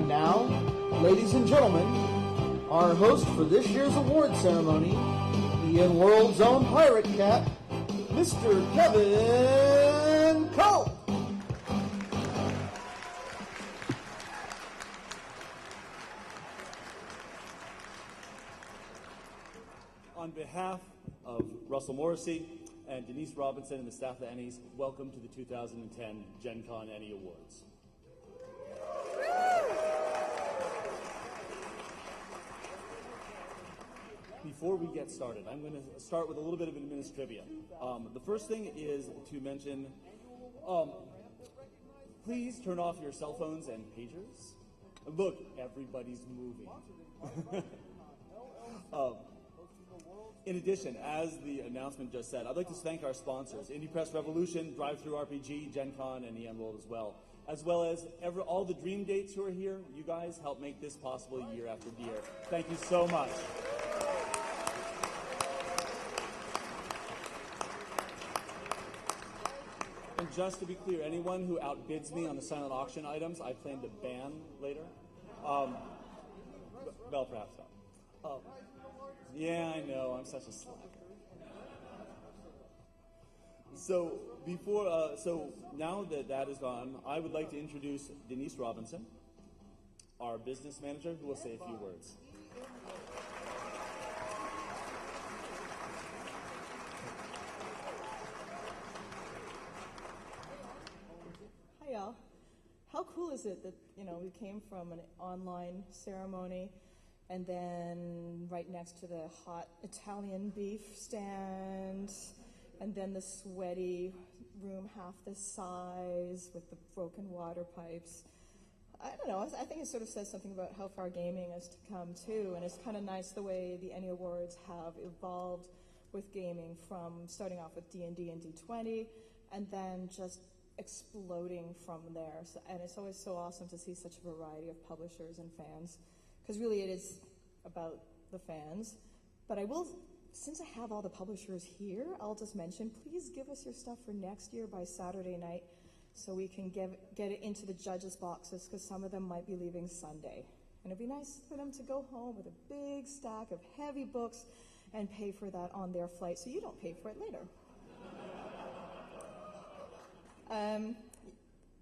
And now, ladies and gentlemen, our host for this year's award ceremony, the world's own pirate cat, Mr. Kevin Culp. On behalf of Russell Morrissey and Denise Robinson and the staff of ENnies, welcome to the 2010 GenCon ENnie Awards. Before we get started, I'm going to start with a little bit of administrivia. The first thing is to mention, please turn off your cell phones and pagers. Look, everybody's moving. In addition, as the announcement just said, I'd like to thank our sponsors, Indie Press Revolution, Drive-Thru RPG, GenCon, and ENnie World as well as all the Dream Dates who are here. You guys help make this possible year after year. Thank you so much. And just to be clear, anyone who outbids me on the silent auction items, I plan to ban later. Well, perhaps not. Yeah, I know. I'm such a slacker. So now that that is gone, I would like to introduce Denise Robinson, our business manager, who will say a few words. Hi, y'all. How cool is it that, we came from an online ceremony and then right next to the hot Italian beef stand, and then the sweaty room half the size with the broken water pipes. I don't know, I think it sort of says something about how far gaming has to come too, and it's kind of nice the way the ENnie Awards have evolved with gaming, from starting off with D&D and D20 and then just exploding from there. And it's always so awesome to see such a variety of publishers and fans, because really it is about the fans. But I will, since I have all the publishers here, I'll just mention, please give us your stuff for next year by Saturday night so we can get it into the judges' boxes, because some of them might be leaving Sunday. And it'd be nice for them to go home with a big stack of heavy books and pay for that on their flight so you don't pay for it later.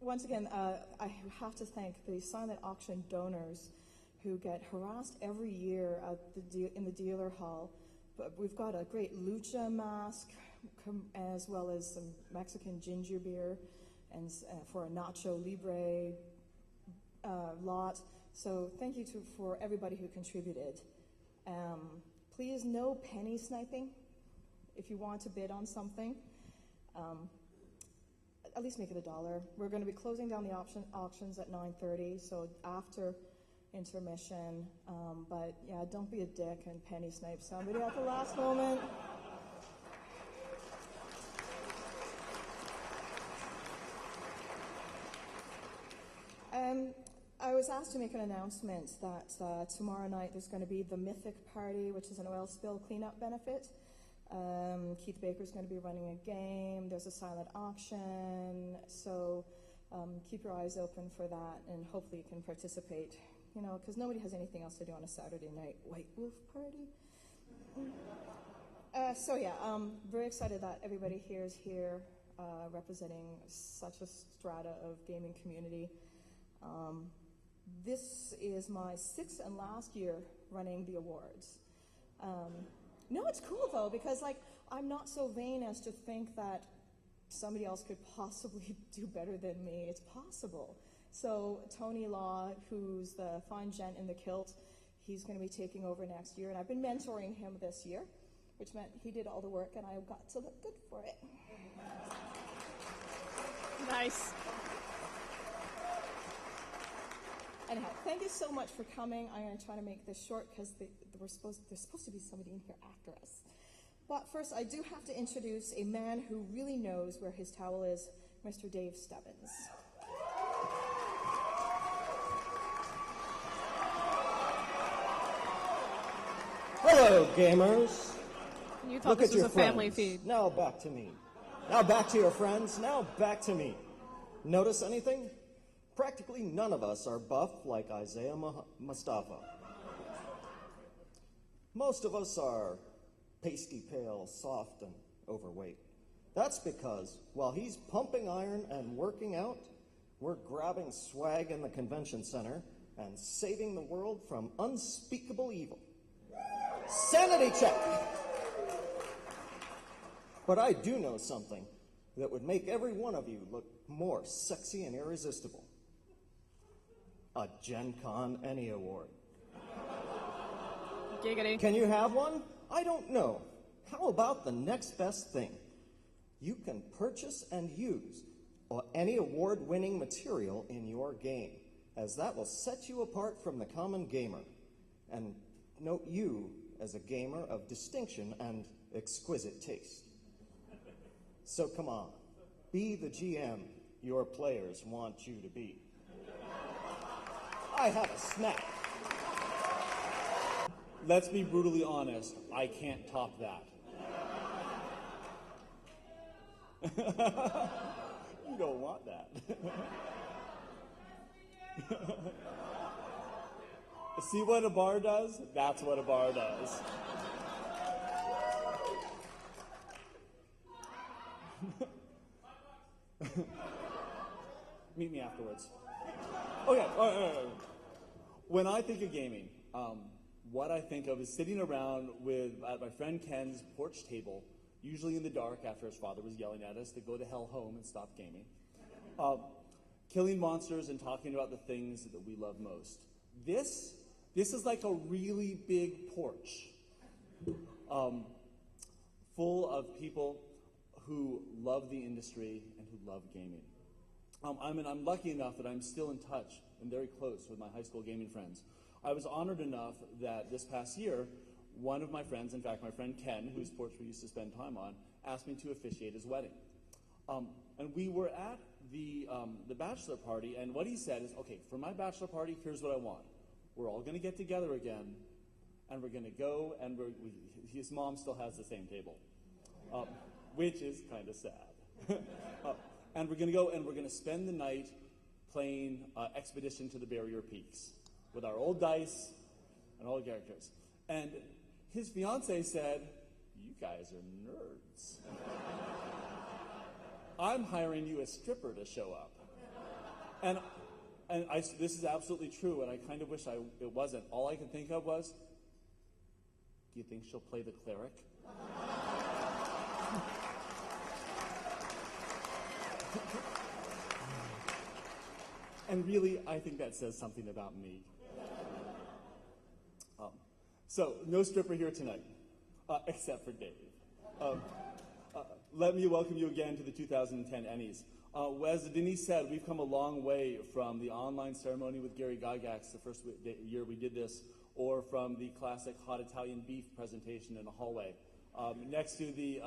Once again, I have to thank the silent auction donors who get harassed every year in the dealer hall. But we've got a great lucha mask, as well as some Mexican ginger beer, and for a Nacho Libre lot. So thank you for everybody who contributed. Please, no penny sniping. If you want to bid on something, at least make it $1. We're going to be closing down the auctions at 9:30, so after intermission. But yeah, don't be a dick and penny snipe somebody at the last moment. I was asked to make an announcement that tomorrow night there's going to be the Mythic Party, which is an oil spill cleanup benefit. Keith Baker's going to be running a game. There's a silent auction, so keep your eyes open for that, and hopefully you can participate. Because nobody has anything else to do on a Saturday night White Wolf party. So yeah, very excited that everybody here is here representing such a strata of gaming community. This is my 6th and last year running the awards. No, it's cool though, because I'm not so vain as to think that somebody else could possibly do better than me. It's possible. So Tony Law, who's the fine gent in the kilt, he's going to be taking over next year, and I've been mentoring him this year, which meant he did all the work and I got to look good for it. Nice. Anyhow, thank you so much for coming. I'm going to try to make this short because there's supposed to be somebody in here after us. But first, I do have to introduce a man who really knows where his towel is, Mr. Dave Stebbins. Hello, gamers. You thought Look this at was your a family friends. feed. Now back to me. Now back to your friends. Now back to me. Notice anything? Practically none of us are buff like Isaiah Mustafa. Most of us are pasty pale, soft, and overweight. That's because while he's pumping iron and working out, we're grabbing swag in the convention center and saving the world from unspeakable evil. Sanity check! But I do know something that would make every one of you look more sexy and irresistible. A GenCon ENnie Award. Giggity. Can you have one? I don't know. How about the next best thing? You can purchase and use any award-winning material in your game, as that will set you apart from the common gamer and note you as a gamer of distinction and exquisite taste. So come on, be the GM your players want you to be. I have a snack. Let's be brutally honest, I can't top that. You don't want that. See what a bar does? That's what a bar does. Meet me afterwards. Okay, all right. When I think of gaming, what I think of is sitting around at my friend Ken's porch table, usually in the dark after his father was yelling at us to go to hell home and stop gaming, killing monsters and talking about the things that we love most. This is like a really big porch full of people who love the industry and who love gaming. I'm lucky enough that I'm still in touch and very close with my high school gaming friends. I was honored enough that this past year, one of my friends, in fact my friend Ken, whose porch we used to spend time on, asked me to officiate his wedding. And we were at the bachelor party, and what he said is, okay, for my bachelor party, here's what I want. We're all going to get together again, and we're going to go, and his mom still has the same table, which is kind of sad. And we're going to go, and we're going to spend the night playing Expedition to the Barrier Peaks with our old dice and all the characters. And his fiance said, "You guys are nerds. I'm hiring you a stripper to show up." And this is absolutely true, and I kind of wish it wasn't. All I could think of was, do you think she'll play the cleric? And really, I think that says something about me. So, no stripper here tonight, except for Dave. Let me welcome you again to the 2010 ENnies. As Denise said, we've come a long way from the online ceremony with Gary Gygax, the first year we did this, or from the classic hot Italian beef presentation in a hallway, next to the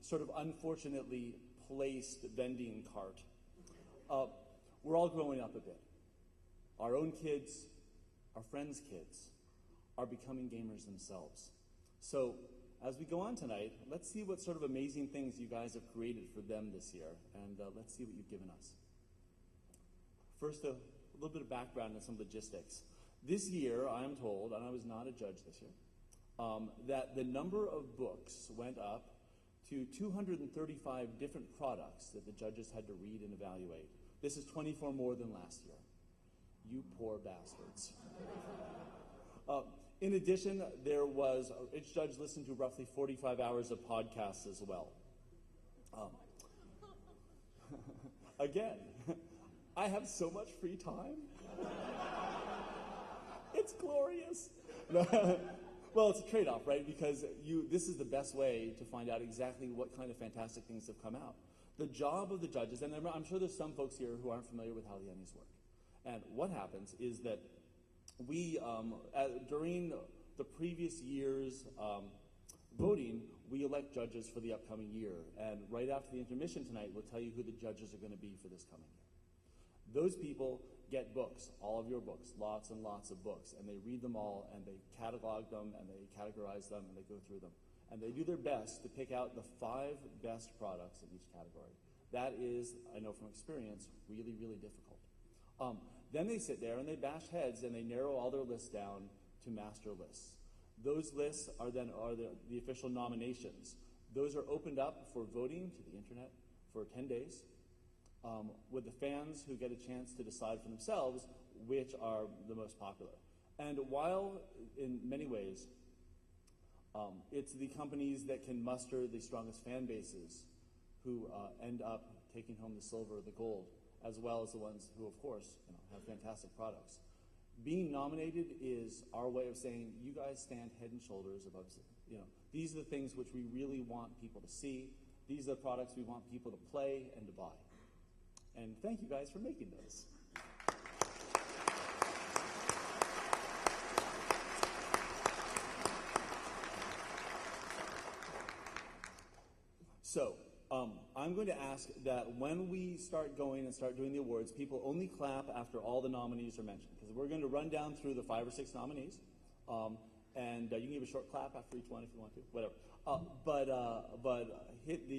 sort of unfortunately placed vending cart. We're all growing up a bit. Our own kids, our friends' kids, are becoming gamers themselves. So, as we go on tonight, let's see what sort of amazing things you guys have created for them this year, and let's see what you've given us. First, a little bit of background and some logistics. This year, I am told, and I was not a judge this year, that the number of books went up to 235 different products that the judges had to read and evaluate. This is 24 more than last year. You poor bastards. In addition, each judge listened to roughly 45 hours of podcasts as well. Again, I have so much free time. It's glorious. Well, it's a trade-off, right? Because this is the best way to find out exactly what kind of fantastic things have come out. The job of the judges, and I'm sure there's some folks here who aren't familiar with how the ENnies work. And what happens is that we, during the previous year's voting, we elect judges for the upcoming year. And right after the intermission tonight, we'll tell you who the judges are going to be for this coming year. Those people get books, all of your books, lots and lots of books, and they read them all, and they catalog them, and they categorize them, and they go through them. And they do their best to pick out the 5 best products in each category. That is, I know from experience, really, really difficult. Then they sit there and they bash heads and they narrow all their lists down to master lists. Those lists are then the official nominations. Those are opened up for voting to the internet for 10 days, with the fans who get a chance to decide for themselves which are the most popular. And while in many ways it's the companies that can muster the strongest fan bases who end up taking home the silver or the gold, as well as the ones who, of course, have fantastic products. Being nominated is our way of saying, you guys stand head and shoulders above, these are the things which we really want people to see. These are the products we want people to play and to buy. And thank you guys for making those. So, I'm going to ask that when we start going and start doing the awards, people only clap after all the nominees are mentioned, because we're going to run down through the 5 or 6 nominees, and you can give a short clap after each one if you want to, whatever. But hit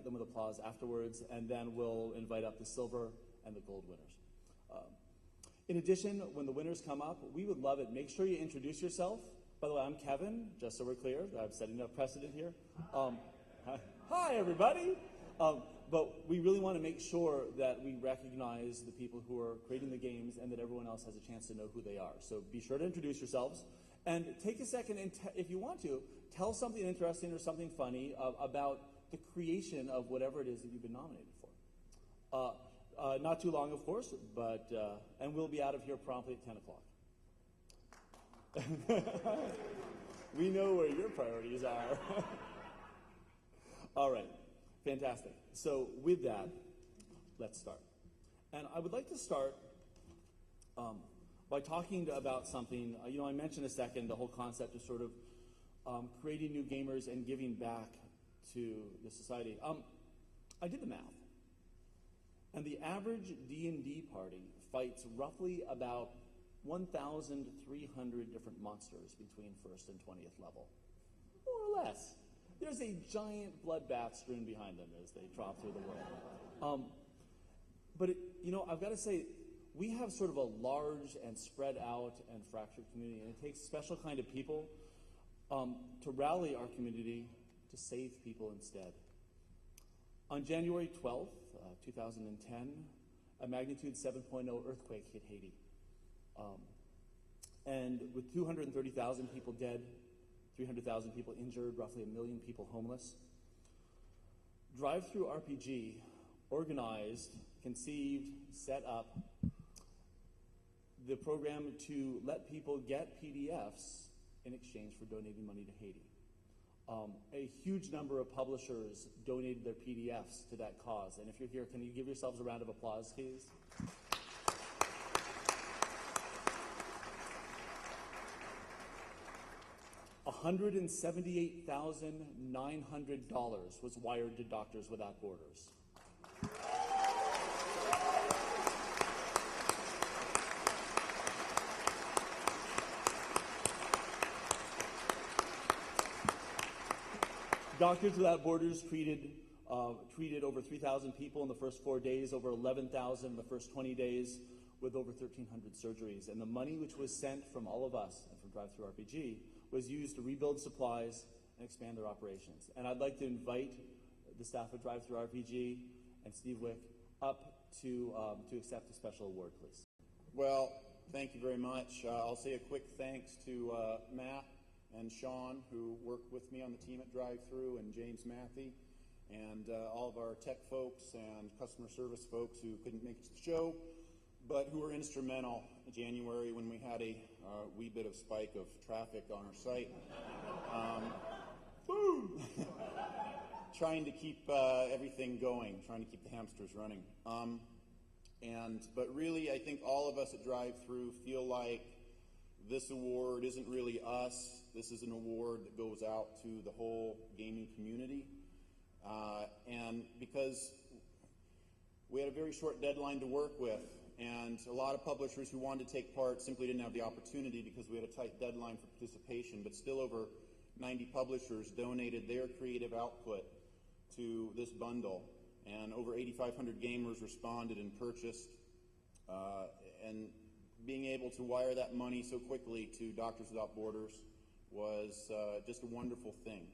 them with applause afterwards, and then we'll invite up the silver and the gold winners. In addition, when the winners come up, we would love it. Make sure you introduce yourself. By the way, I'm Kevin, just so we're clear. I'm setting up precedent here. Hi, everybody. But we really want to make sure that we recognize the people who are creating the games and that everyone else has a chance to know who they are. So be sure to introduce yourselves. And take a second, and if you want to, tell something interesting or something funny about the creation of whatever it is that you've been nominated for. Not too long, of course, but and we'll be out of here promptly at 10 o'clock. We know where your priorities are. All right, fantastic. So with that, let's start. And I would like to start by talking about something. I mentioned a second the whole concept of sort of creating new gamers and giving back to the society. I did the math, and the average D&D party fights roughly about 1,300 different monsters between 1st and 20th level, more or less. There's a giant bloodbath strewn behind them as they trot through the world. But I've got to say, we have sort of a large and spread out and fractured community, and it takes special kind of people to rally our community to save people instead. On January 12th, 2010, a magnitude 7.0 earthquake hit Haiti. And with 230,000 people dead, 300,000 people injured, roughly 1 million people homeless, Drive-Thru RPG organized, conceived, set up the program to let people get PDFs in exchange for donating money to Haiti. A huge number of publishers donated their PDFs to that cause. And if you're here, can you give yourselves a round of applause, please? $178,900 was wired to Doctors Without Borders. Doctors Without Borders treated over 3,000 people in the first 4 days, over 11,000 in the first 20 days, with over 1,300 surgeries. And the money which was sent from all of us and from Drive-Thru RPG was used to rebuild supplies and expand their operations. And I'd like to invite the staff of Drive-Thru RPG and Steve Wick up to accept a special award, please. Well, thank you very much. I'll say a quick thanks to Matt and Sean, who worked with me on the team at Drive-Thru, and James Matthey, and all of our tech folks and customer service folks who couldn't make it to the show, but who were instrumental in January when we had a wee bit of spike of traffic on our site. Trying to keep everything going, trying to keep the hamsters running. But really, I think all of us at Drive-Thru feel like this award isn't really us. This is an award that goes out to the whole gaming community. And because we had a very short deadline to work with, and a lot of publishers who wanted to take part simply didn't have the opportunity because we had a tight deadline for participation, but still over 90 publishers donated their creative output to this bundle, and over 8,500 gamers responded and purchased And being able to wire that money so quickly to Doctors Without Borders was just a wonderful thing.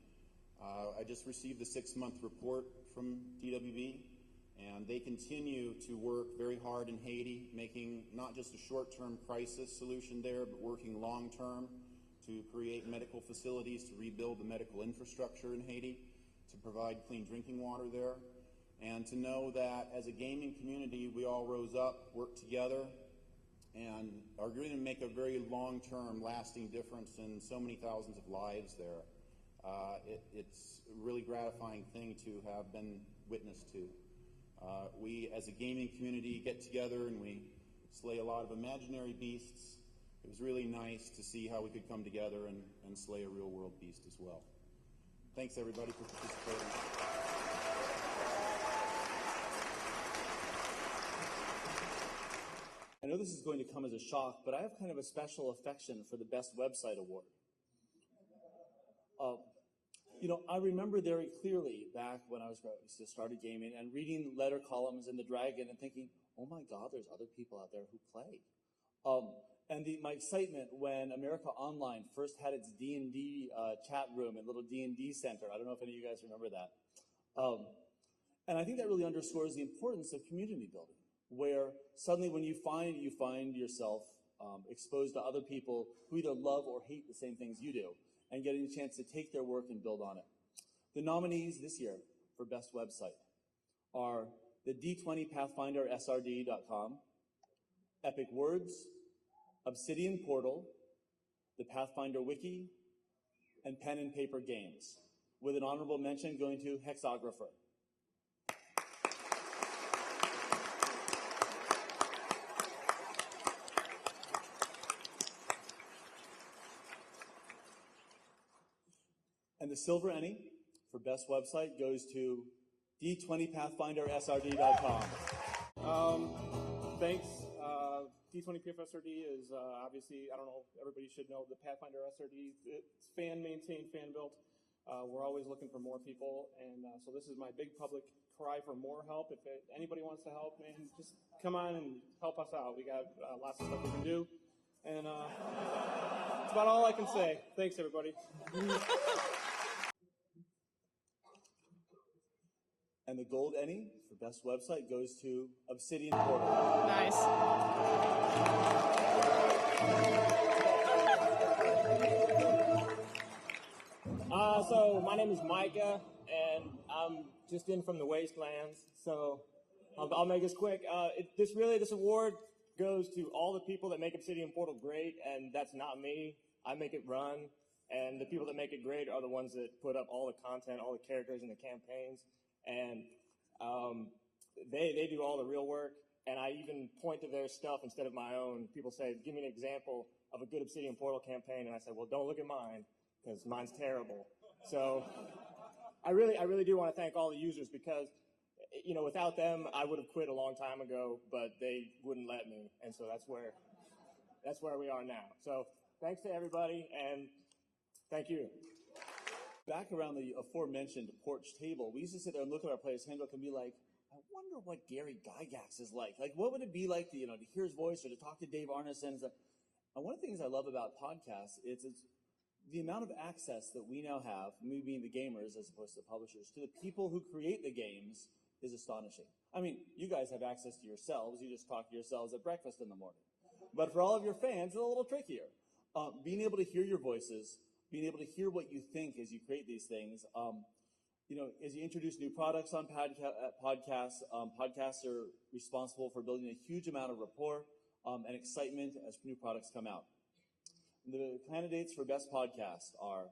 I just received the 6-month report from DWB, and they continue to work very hard in Haiti, making not just a short-term crisis solution there, but working long-term to create medical facilities, to rebuild the medical infrastructure in Haiti, to provide clean drinking water there, and to know that as a gaming community, we all rose up, worked together, and are going to make a very long-term, lasting difference in so many thousands of lives there. It's a really gratifying thing to have been witness to. We, as a gaming community, get together and we slay a lot of imaginary beasts. It was really nice to see how we could come together and slay a real-world beast as well. Thanks, everybody, for participating. I know this is going to come as a shock, but I have kind of a special affection for the Best Website Award. I remember very clearly back when I just started gaming and reading letter columns in the Dragon and thinking, oh my God, there's other people out there who play. And my excitement when America Online first had its D&D chat room and little D&D center. I don't know if any of you guys remember that. And I think that really underscores the importance of community building, where suddenly when you find yourself exposed to other people who either love or hate the same things you do, and getting a chance to take their work and build on it. The nominees this year for Best Website are the D20 Pathfinder SRD.com, Epic Words, Obsidian Portal, the Pathfinder Wiki, and Pen and Paper Games, with an honorable mention going to Hexographer. And the Silver ENnie for Best Website goes to D20PathfinderSRD.com. Thanks. D20PFSRD is obviously, I don't know, everybody should know the Pathfinder SRD. It's fan-maintained, fan-built. We're always looking for more people, and so this is my big public cry for more help. If anybody wants to help, man, just come on and help us out. We got lots of stuff we can do, and that's about all I can say. Thanks, everybody. And the Gold ENnie for Best Website goes to Obsidian Portal. Nice. So my name is Micah, and I'm just in from the Wastelands, so I'll make this quick. This award goes to all the people that make Obsidian Portal great, and that's not me. I make it run, and the people that make it great are the ones that put up all the content, all the characters, and the campaigns. And they do all the real work, and I even point to their stuff instead of my own. People say, give me an example of a good Obsidian Portal campaign, and I say, well, don't look at mine, because mine's terrible. So I really do want to thank all the users, because without them, I would have quit a long time ago, but they wouldn't let me, and so that's where we are now. So thanks to everybody, and thank you. Back around the aforementioned porch table, we used to sit there and look at our player's handbook and be like, I wonder what Gary Gygax is like. Like, what would it be like to hear his voice or to talk to Dave Arneson? And one of the things I love about podcasts is the amount of access that we now have, me being the gamers as opposed to the publishers, to the people who create the games is astonishing. I mean, you guys have access to yourselves. You just talk to yourselves at breakfast in the morning. But for all of your fans, it's a little trickier. Being able to hear your voices, being able to hear what you think as you create these things. As you introduce new products on podcasts, podcasts are responsible for building a huge amount of rapport and excitement as new products come out. The candidates for Best Podcast are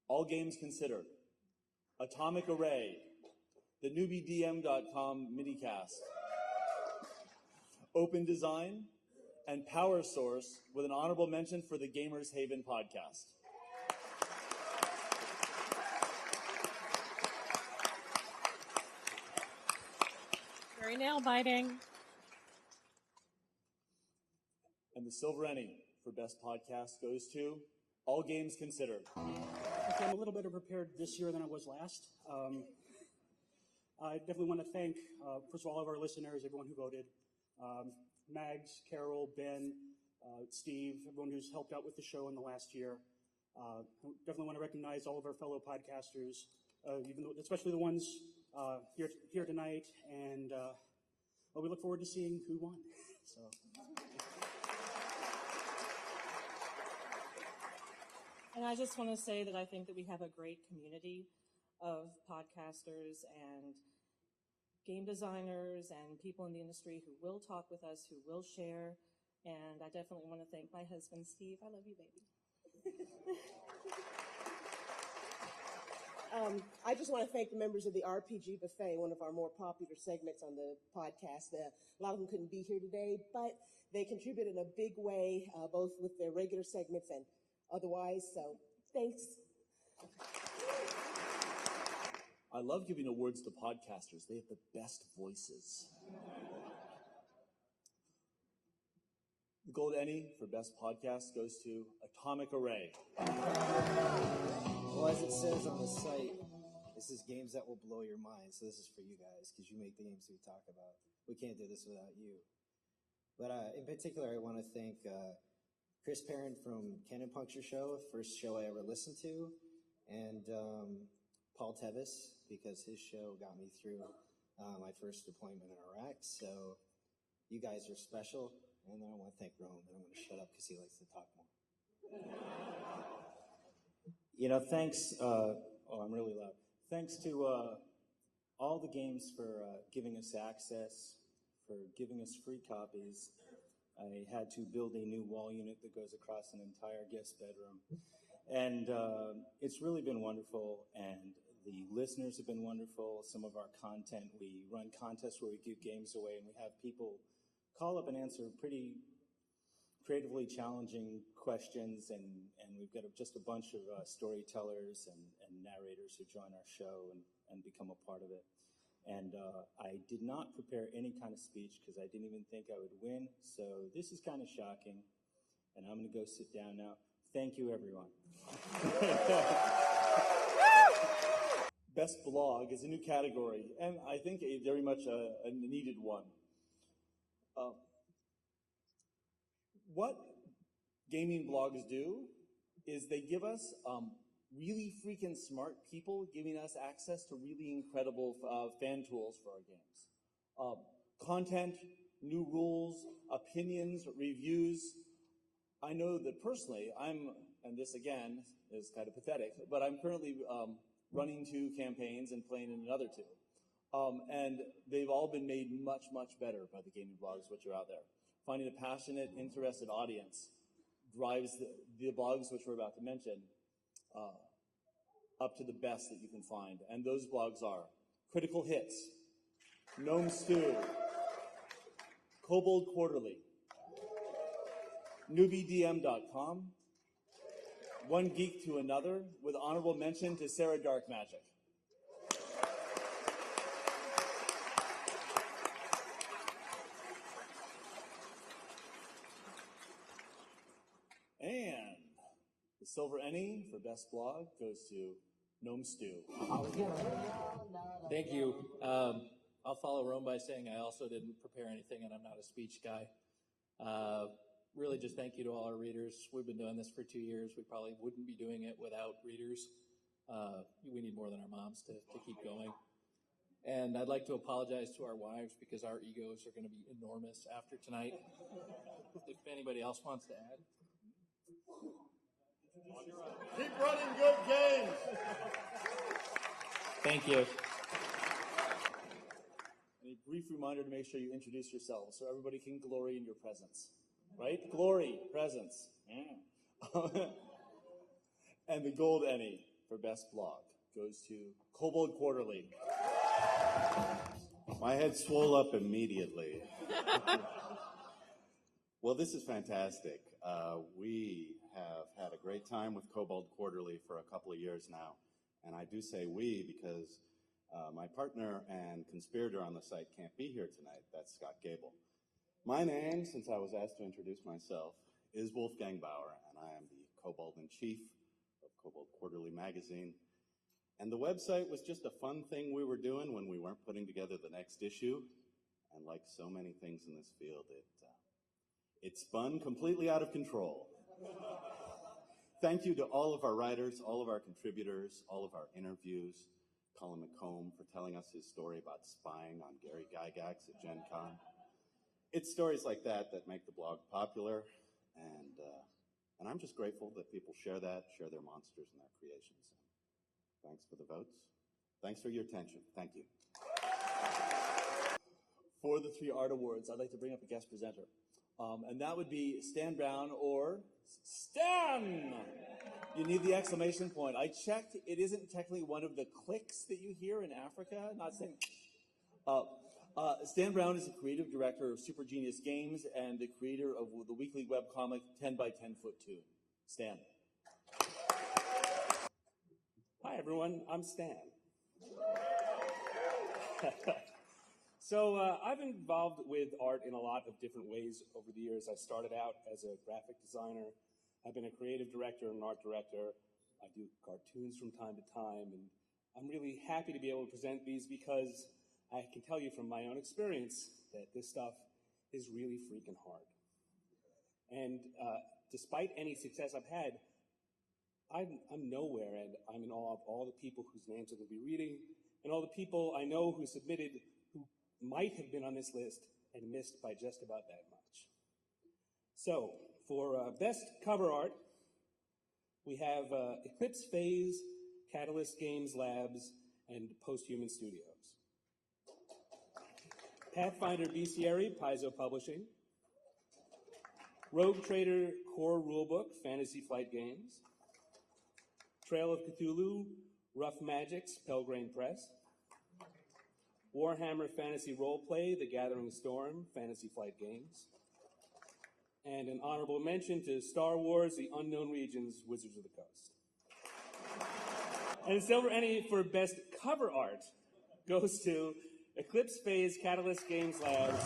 All Games Considered, Atomic Array, the NewbieDM.com minicast, Open Design, and Power Source, with an honorable mention for the Gamers Haven podcast. Very nail-biting. And the Silver ENnie for Best Podcast goes to All Games Considered. Okay, I'm a little better prepared this year than I was last. I definitely want to thank, first of all of our listeners, everyone who voted. Mags, Carol, Ben, Steve, everyone who's helped out with the show in the last year. Definitely want to recognize all of our fellow podcasters, especially the ones here tonight, and well, we look forward to seeing who won. So. And I just want to say that I think that we have a great community of podcasters and game designers and people in the industry who will talk with us, who will share. And I definitely want to thank my husband, Steve. I love you, baby. I just want to thank the members of the RPG Buffet, one of our more popular segments on the podcast. A lot of them couldn't be here today, but they contributed in a big way, both with their regular segments and otherwise. So thanks. I love giving awards to podcasters. They have the best voices. The gold ENnie for best podcast goes to Atomic Array. Well, as it says on the site, this is games that will blow your mind. So this is for you guys because you make the games we talk about. We can't do this without you. But in particular, I want to thank Chris Perrin from Cannon Puncture Show, first show I ever listened to, and Paul Tevis, because his show got me through my first deployment in Iraq. So you guys are special. And then I want to thank Rome, and I'm going to shut up because he likes to talk more. You know, thanks. I'm really loud. Thanks to all the games for giving us access, for giving us free copies. I had to build a new wall unit that goes across an entire guest bedroom. And it's really been wonderful, and the listeners have been wonderful. Some of our content, we run contests where we give games away, and we have people call up and answer pretty creatively challenging questions, and we've got just a bunch of storytellers and narrators who join our show and become a part of it. And I did not prepare any kind of speech because I didn't even think I would win, so this is kind of shocking, and I'm going to go sit down now. Thank you, everyone. Best blog is a new category, and I think very much a needed one. What gaming blogs do is they give us really freaking smart people giving us access to really incredible fan tools for our games. Content, new rules, opinions, reviews. I know that personally, and this again is kind of pathetic, but I'm currently running 2 campaigns and playing in another 2. And they've all been made much, much better by the gaming blogs which are out there. Finding a passionate, interested audience drives the blogs which we're about to mention up to the best that you can find. And those blogs are Critical Hits, Gnome Stew, Kobold Quarterly, NewbieDM.com, One Geek to Another, with honorable mention to Sarah Dark Magic. And the silver ENnie for best blog goes to Gnome Stew. Thank you. I'll follow Rome by saying I also didn't prepare anything, and I'm not a speech guy. Really just thank you to all our readers. We've been doing this for 2 years. We probably wouldn't be doing it without readers. We need more than our moms to keep going. And I'd like to apologize to our wives because our egos are going to be enormous after tonight. If anybody else wants to add. Keep running good games. Thank you. And a brief reminder to make sure you introduce yourselves so everybody can glory in your presence. Right? Glory, presence. Yeah. And the gold ENnie for best blog goes to Kobold Quarterly. My head swole up immediately. Well, this is fantastic. We have had a great time with Kobold Quarterly for a couple of years now. And I do say we because my partner and conspirator on the site can't be here tonight. That's Scott Gable. My name, since I was asked to introduce myself, is Wolfgang Bauer, and I am the Kobold-in-Chief of Kobold Quarterly magazine. And the website was just a fun thing we were doing when we weren't putting together the next issue. And like so many things in this field, it spun completely out of control. Thank you to all of our writers, all of our contributors, all of our interviews, Colin McComb for telling us his story about spying on Gary Gygax at GenCon. It's stories like that that make the blog popular, and I'm just grateful that people share their monsters and their creations. Thanks for the votes. Thanks for your attention. Thank you. For the 3 art awards, I'd like to bring up a guest presenter. And that would be Stan Brown or Stan! You need the exclamation point. I checked, it isn't technically one of the clicks that you hear in Africa. Not saying. Stan Brown is the creative director of Super Genius Games and the creator of the weekly webcomic 10 by 10 Foot Toon. Stan. Hi, everyone. I'm Stan. So I've been involved with art in a lot of different ways over the years. I started out as a graphic designer. I've been a creative director and an art director. I do cartoons from time to time, and I'm really happy to be able to present these because I can tell you from my own experience that this stuff is really freaking hard. And despite any success I've had, I'm nowhere, and I'm in awe of all the people whose names I'm going to be reading, and all the people I know who submitted who might have been on this list and missed by just about that much. So, for Best Cover Art, we have Eclipse Phase, Catalyst Games Labs, and Posthuman Studios. Pathfinder Bestiary, Paizo Publishing. Rogue Trader Core Rulebook, Fantasy Flight Games. Trail of Cthulhu, Rough Magics, Pelgrane Press. Warhammer Fantasy Roleplay, The Gathering Storm, Fantasy Flight Games. And an honorable mention to Star Wars, The Unknown Regions, Wizards of the Coast. And the Silver ENnie for Best Cover Art goes to Eclipse Phase, Catalyst Games Labs.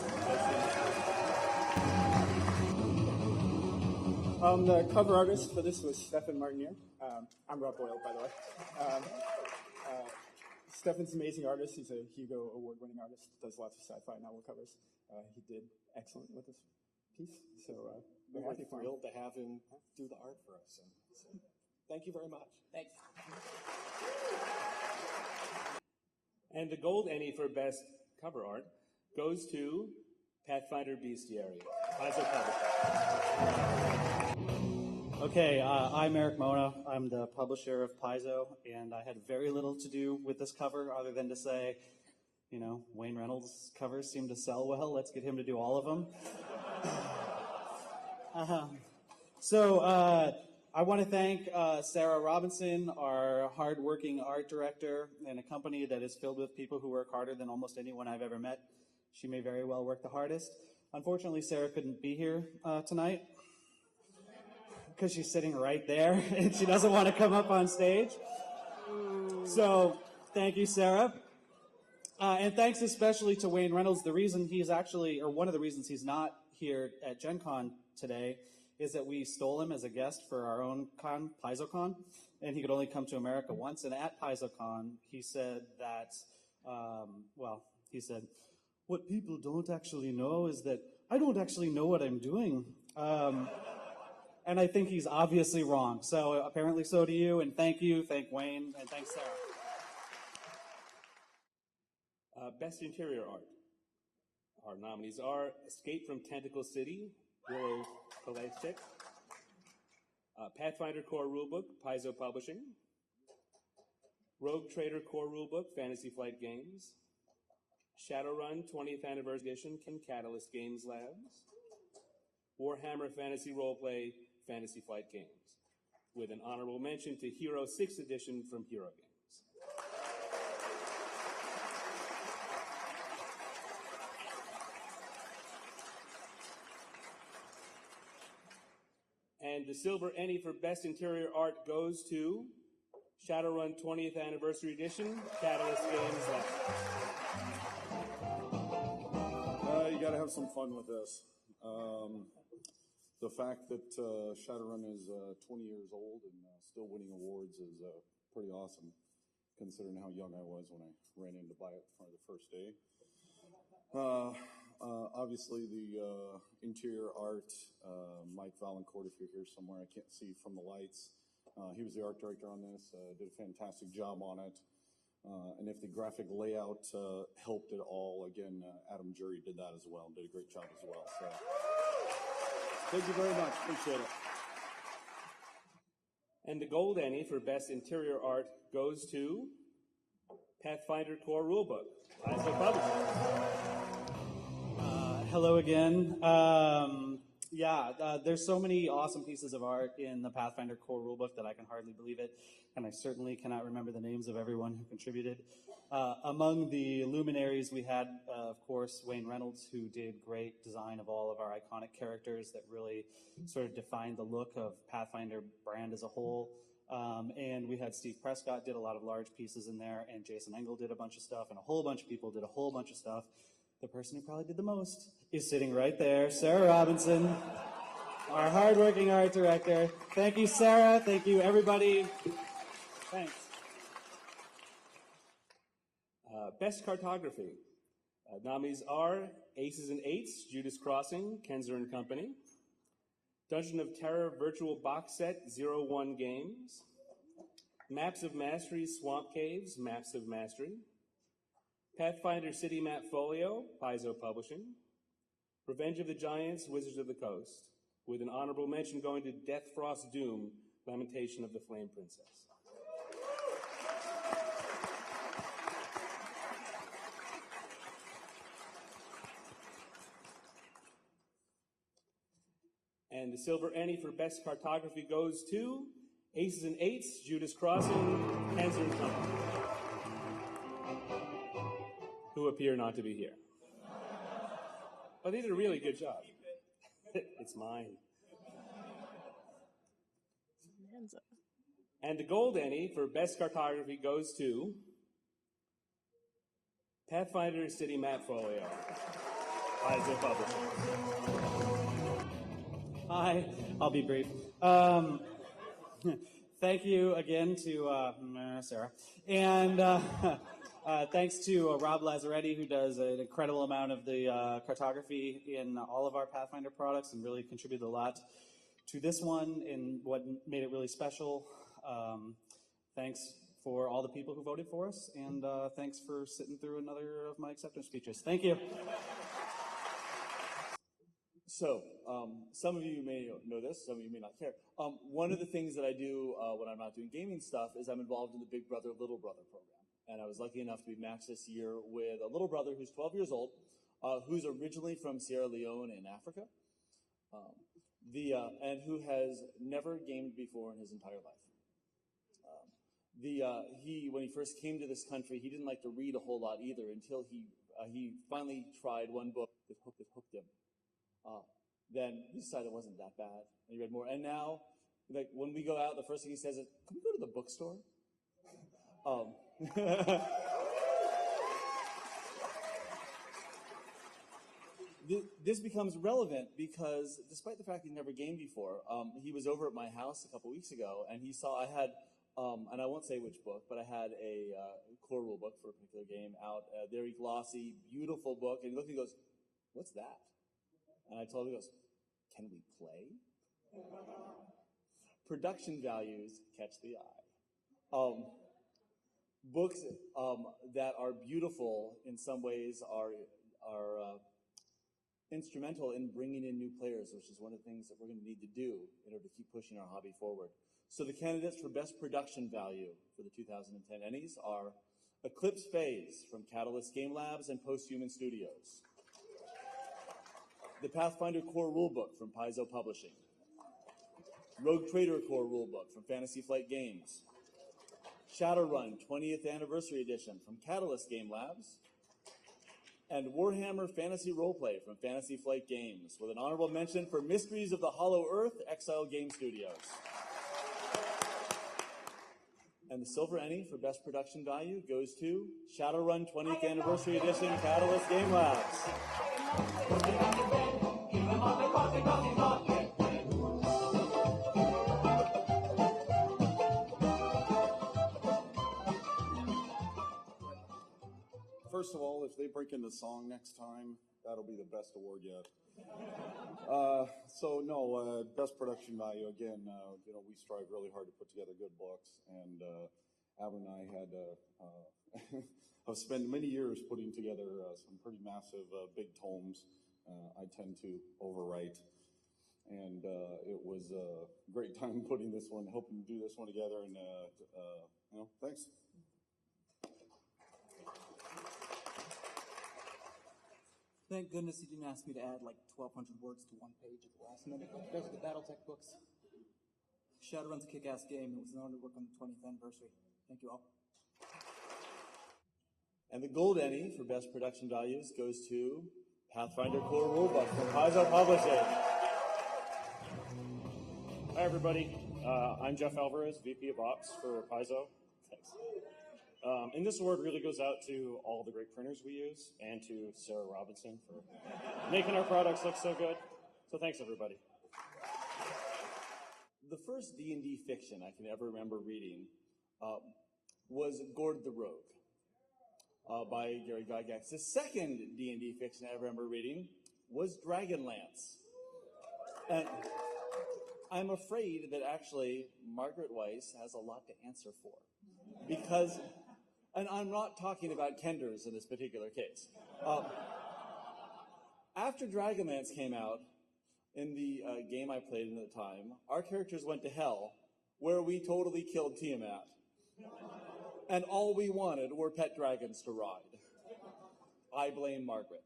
The cover artist for this was Stefan Martinier. I'm Rob Boyle, by the way. Stefan's an amazing artist. He's a Hugo Award-winning artist. Does lots of sci-fi novel covers. He did excellent with this piece. So we're thrilled to have him do the art for us. So thank you very much. Thanks. And the gold ENnie for Best Cover Art goes to Pathfinder Bestiary. Paizo Publishing. Okay, I'm Eric Mona. I'm the publisher of Paizo, and I had very little to do with this cover other than to say, you know, Wayne Reynolds' covers seem to sell well. Let's get him to do all of them. I want to thank Sarah Robinson, our hardworking art director, in a company that is filled with people who work harder than almost anyone I've ever met. She may very well work the hardest. Unfortunately, Sarah couldn't be here tonight because she's sitting right there and she doesn't want to come up on stage. So thank you, Sarah. And thanks especially to Wayne Reynolds. The reason he's actually, or one of the reasons he's not here at GenCon today is that we stole him as a guest for our own con, PaizoCon, and he could only come to America once. And at PaizoCon, he said that, he said, what people don't actually know is that I don't actually know what I'm doing. And I think he's obviously wrong. So apparently so do you, and thank you, thank Wayne, and thanks Sarah. Best Interior Art. Our nominees are Escape from Tentacle City, Willow Kalechik. Pathfinder Core Rulebook, Paizo Publishing. Rogue Trader Core Rulebook, Fantasy Flight Games. Shadowrun 20th Anniversary Edition, Catalyst Games Labs. Warhammer Fantasy Roleplay, Fantasy Flight Games, with an honorable mention to Hero 6th Edition from Hero Games. And the Silver ENnie for Best Interior Art goes to Shadowrun 20th Anniversary Edition, Catalyst Games Labs. You gotta have some fun with this. The fact that Shadowrun is 20 years old and still winning awards is pretty awesome, considering how young I was when I ran in to buy it for the first day. obviously the interior art, Mike Valancourt, if you're here somewhere, I can't see from the lights. He was the art director on this, did a fantastic job on it. And if the graphic layout helped at all, again, Adam Jury did that as well and did a great job as well. So thank you very much. Appreciate it. And the gold ENnie for Best Interior Art goes to Pathfinder Core Rulebook. Hello again. There's so many awesome pieces of art in the Pathfinder Core Rulebook that I can hardly believe it, and I certainly cannot remember the names of everyone who contributed. Among the luminaries, we had, of course, Wayne Reynolds, who did great design of all of our iconic characters that really sort of defined the look of Pathfinder brand as a whole. And we had Steve Prescott did a lot of large pieces in there, and Jason Engel did a bunch of stuff, and a whole bunch of people did a whole bunch of stuff. The person who probably did the most is sitting right there, Sarah Robinson, our hardworking art director. Thank you, Sarah. Thank you, everybody. Thanks. Best Cartography. Nominees are Aces and Eights, Judas Crossing, Kenzer and Company. Dungeon of Terror Virtual Box Set, 01 Games. Maps of Mastery, Swamp Caves, Maps of Mastery. Pathfinder City Map Folio, Paizo Publishing. Revenge of the Giants, Wizards of the Coast, with an honorable mention going to Death Frost Doom, Lamentation of the Flame Princess. And the silver ENnie for Best Cartography goes to Aces and Eights, Judas Crossing, Kenzer and Company, who appear not to be here. But they did a really good job. It's mine. And the gold ENnie for Best Cartography goes to Pathfinder City Map Folio, Paizo Publishing. Hi, I'll be brief. Thank you again to Sarah. And thanks to Rob Lazzaretti, who does an incredible amount of the cartography in all of our Pathfinder products and really contributed a lot to this one and what made it really special. Thanks for all the people who voted for us, and thanks for sitting through another of my acceptance speeches. Thank you. So, some of you may know this, some of you may not care. One of the things that I do when I'm not doing gaming stuff is I'm involved in the Big Brother, Little Brother program. And I was lucky enough to be matched this year with a little brother who's 12 years old, who's originally from Sierra Leone in Africa, and who has never gamed before in his entire life. When he first came to this country, he didn't like to read a whole lot either until he finally tried one book that hooked him. Then he decided it wasn't that bad, and he read more. And now, like when we go out, the first thing he says is, "Can we go to the bookstore?" This becomes relevant because, despite the fact he never gamed before, he was over at my house a couple weeks ago, and he saw I had, and I won't say which book, but I had a core rule book for a particular game out, a very glossy, beautiful book, and he looked and he goes, "What's that?" And I told him, he goes, "Can we play?" Production values catch the eye. Books that are beautiful in some ways are instrumental in bringing in new players, which is one of the things that we're going to need to do in order to keep pushing our hobby forward. So the candidates for Best Production Value for the 2010 ENnies are Eclipse Phase from Catalyst Game Labs and Posthuman Studios. The Pathfinder Core Rulebook from Paizo Publishing. Rogue Trader Core Rulebook from Fantasy Flight Games. Shadowrun 20th Anniversary Edition from Catalyst Game Labs. And Warhammer Fantasy Roleplay from Fantasy Flight Games, with an honorable mention for Mysteries of the Hollow Earth, Exile Game Studios. And the silver ENnie for Best Production Value goes to Shadowrun 20th Anniversary Edition, Catalyst Game Labs. First of all, if they break into song next time, that'll be the best award yet. Best production value, again, we strive really hard to put together good books, and Ab and I had have spent many years putting together some pretty massive big tomes. I tend to overwrite, and it was a great time putting this one, helping do this one together, and thanks. Thank goodness you didn't ask me to add like 1,200 words to one page at the last minute. Those are the Battletech books. Shadowrun's a kick-ass game. It was an honor to work on the 20th anniversary. Thank you all. And the gold ENnie for best production values goes to Pathfinder Core Rulebook from Paizo Publishing. Hi, everybody. I'm Jeff Alvarez, VP of Ops for Paizo. Thanks. And this award really goes out to all the great printers we use and to Sarah Robinson for making our products look so good. So thanks, everybody. The first D&D fiction I can ever remember reading was Gord the Rogue by Gary Gygax. The second D&D fiction I ever remember reading was Dragonlance. And I'm afraid that actually Margaret Weiss has a lot to answer for. Because, and I'm not talking about Kenders in this particular case. After Dragonlance came out, in the game I played in at the time, our characters went to hell, where we totally killed Tiamat. And all we wanted were pet dragons to ride. I blame Margaret.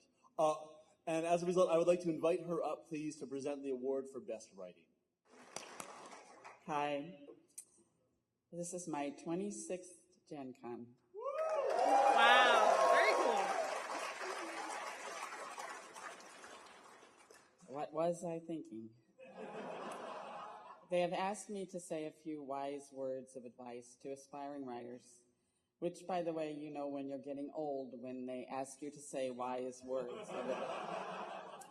And as a result, I would like to invite her up, please, to present the award for Best Writing. Hi. This is my 26th GenCon. Wow, very cool. What was I thinking? They have asked me to say a few wise words of advice to aspiring writers, which, by the way, you know when you're getting old when they ask you to say wise words of advice.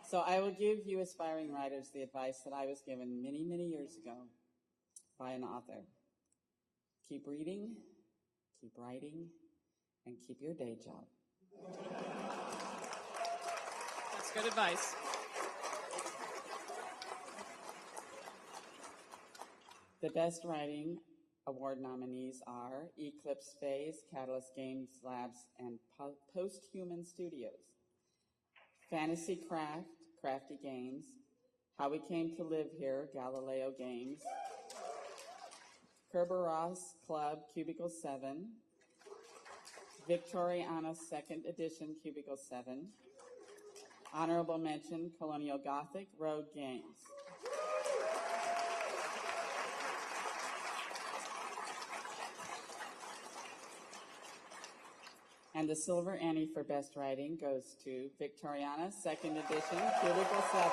So I will give you aspiring writers the advice that I was given many, many years ago by an author. Keep reading, keep writing, and keep your day job. That's good advice. The Best Writing Award nominees are Eclipse Phase, Catalyst Games Labs, and Posthuman Studios. Fantasy Craft, Crafty Games. How We Came to Live Here, Galileo Games. Kerberos Club, Cubicle 7. Victoriana 2nd Edition, Cubicle 7. Honorable mention, Colonial Gothic, Rogue Games. And the Silver ENnie for Best Writing goes to Victoriana 2nd Edition, Cubicle 7.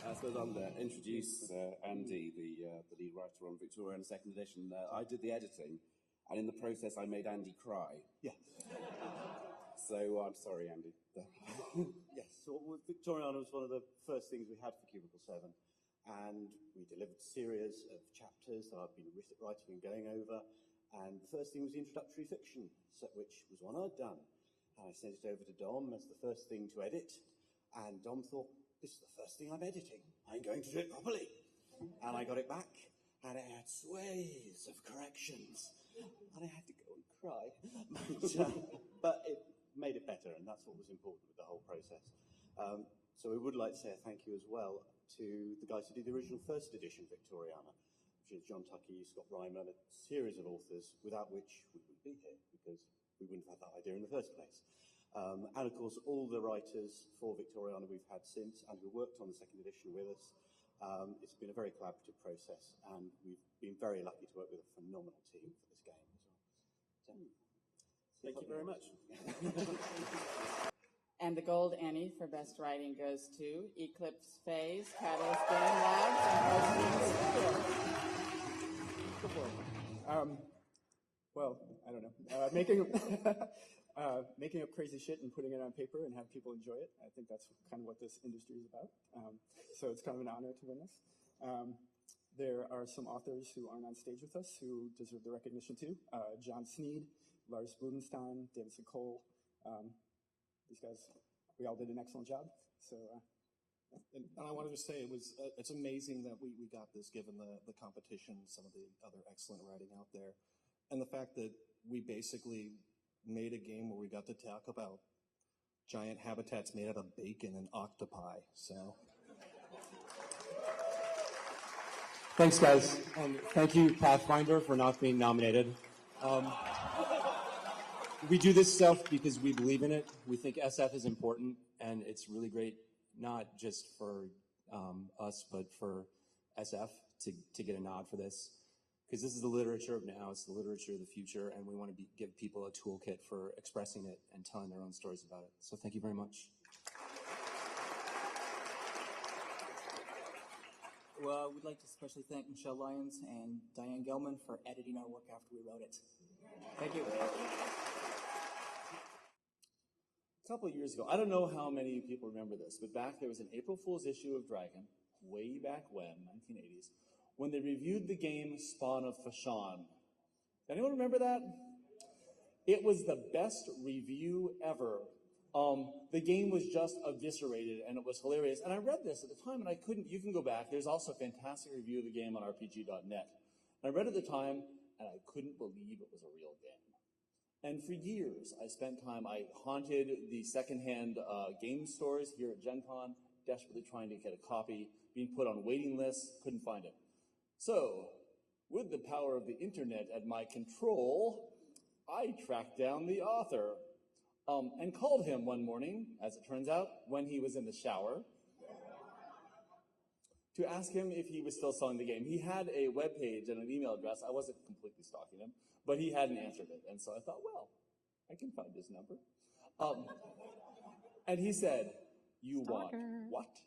I suppose I'll introduce Andy, the lead writer on Victoriana 2nd Edition. I did the editing, and in the process I made Andy cry. Yeah. So I'm sorry, Andy. Yes, so Victoriana was one of the first things we had for Cubicle 7, and we delivered a series of chapters that I've been writing and going over. And the first thing was the introductory fiction, which was one I'd done. And I sent it over to Dom as the first thing to edit. And Dom thought, this is the first thing I'm editing. I'm going to do it properly. And I got it back, and it had swathes of corrections. And I had to go and cry. But it made it better, and that's what was important with the whole process. So we would like to say a thank you as well to the guys who did the original first edition Victoriana, which is John Tuckey, Scott Ryman, a series of authors without which we wouldn't be here because we wouldn't have that idea in the first place. And of course, all the writers for Victoriana we've had since and who worked on the second edition with us. It's been a very collaborative process, and we've been very lucky to work with a phenomenal team for this game as well. So, Thank you very much. And the Gold ENnie for Best Writing goes to Eclipse Phase, Catalyst Game Labs, and Posthuman Studios. Go for it. Well, I don't know. Making up crazy shit and putting it on paper and have people enjoy it. I think that's kind of what this industry is about. So it's kind of an honor to win this. There are some authors who aren't on stage with us who deserve the recognition too. John Sneed, Lars Blumenstein, Davidson Cole. These guys, we all did an excellent job. So, and I wanted to say it's amazing that we got this given the competition, some of the other excellent writing out there, and the fact that we basically made a game where we got to talk about giant habitats made out of bacon and octopi. So. Thanks, guys. And thank you, Pathfinder, for not being nominated. We do this stuff because we believe in it. We think SF is important, and it's really great, not just for us, but for SF to get a nod for this. Because this is the literature of now, it's the literature of the future, and we want to give people a toolkit for expressing it and telling their own stories about it. So thank you very much. Well, we'd like to especially thank Michelle Lyons and Diane Gelman for editing our work after we wrote it. Thank you. A couple of years ago, I don't know how many people remember this, but back there was an April Fool's issue of Dragon, way back when, 1980s, when they reviewed the game Spawn of Fashawn. Anyone remember that? It was the best review ever. The game was just eviscerated, and it was hilarious. And I read this at the time, and I couldn't. You can go back. There's also a fantastic review of the game on RPG.net. And I read it at the time, and I couldn't believe it was a real game. And for years, I haunted the secondhand game stores here at GenCon, desperately trying to get a copy, being put on waiting lists, couldn't find it. So, with the power of the internet at my control, I tracked down the author and called him one morning, as it turns out, when he was in the shower, to ask him if he was still selling the game. He had a webpage and an email address. I wasn't completely stalking him, but he hadn't answered it. And so I thought, well, I can find his number. And he said, "You want what?"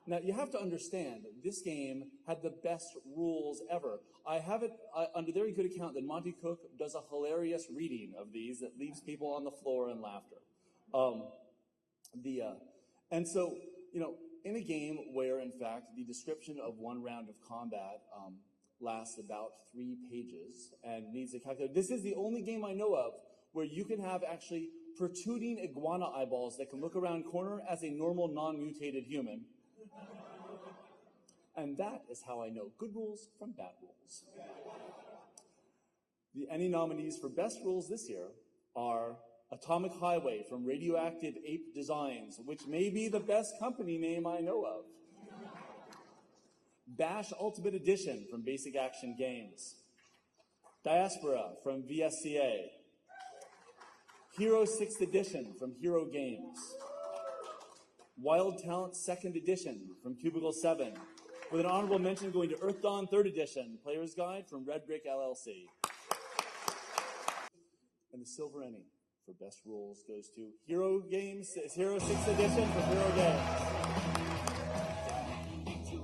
Now, you have to understand, this game had the best rules ever. I have it under very good account that Monty Cook does a hilarious reading of these that leaves people on the floor in laughter. And so, in a game where, in fact, the description of one round of combat lasts about 3 pages and needs a calculator, this is the only game I know of where you can have actually protruding iguana eyeballs that can look around corner as a normal, non-mutated human. And that is how I know good rules from bad rules. The ENnie nominees for best rules this year are Atomic Highway from Radioactive Ape Designs, which may be the best company name I know of. Bash Ultimate Edition from Basic Action Games. Diaspora from VSCA. Hero 6th Edition from Hero Games. Wild Talent 2nd Edition from Cubicle 7. With an honorable mention going to Earth Dawn 3rd Edition, Player's Guide from Red Brick LLC. And the Silver ENnie for best rules goes to Hero Games, Hero 6th Edition from Hero Games.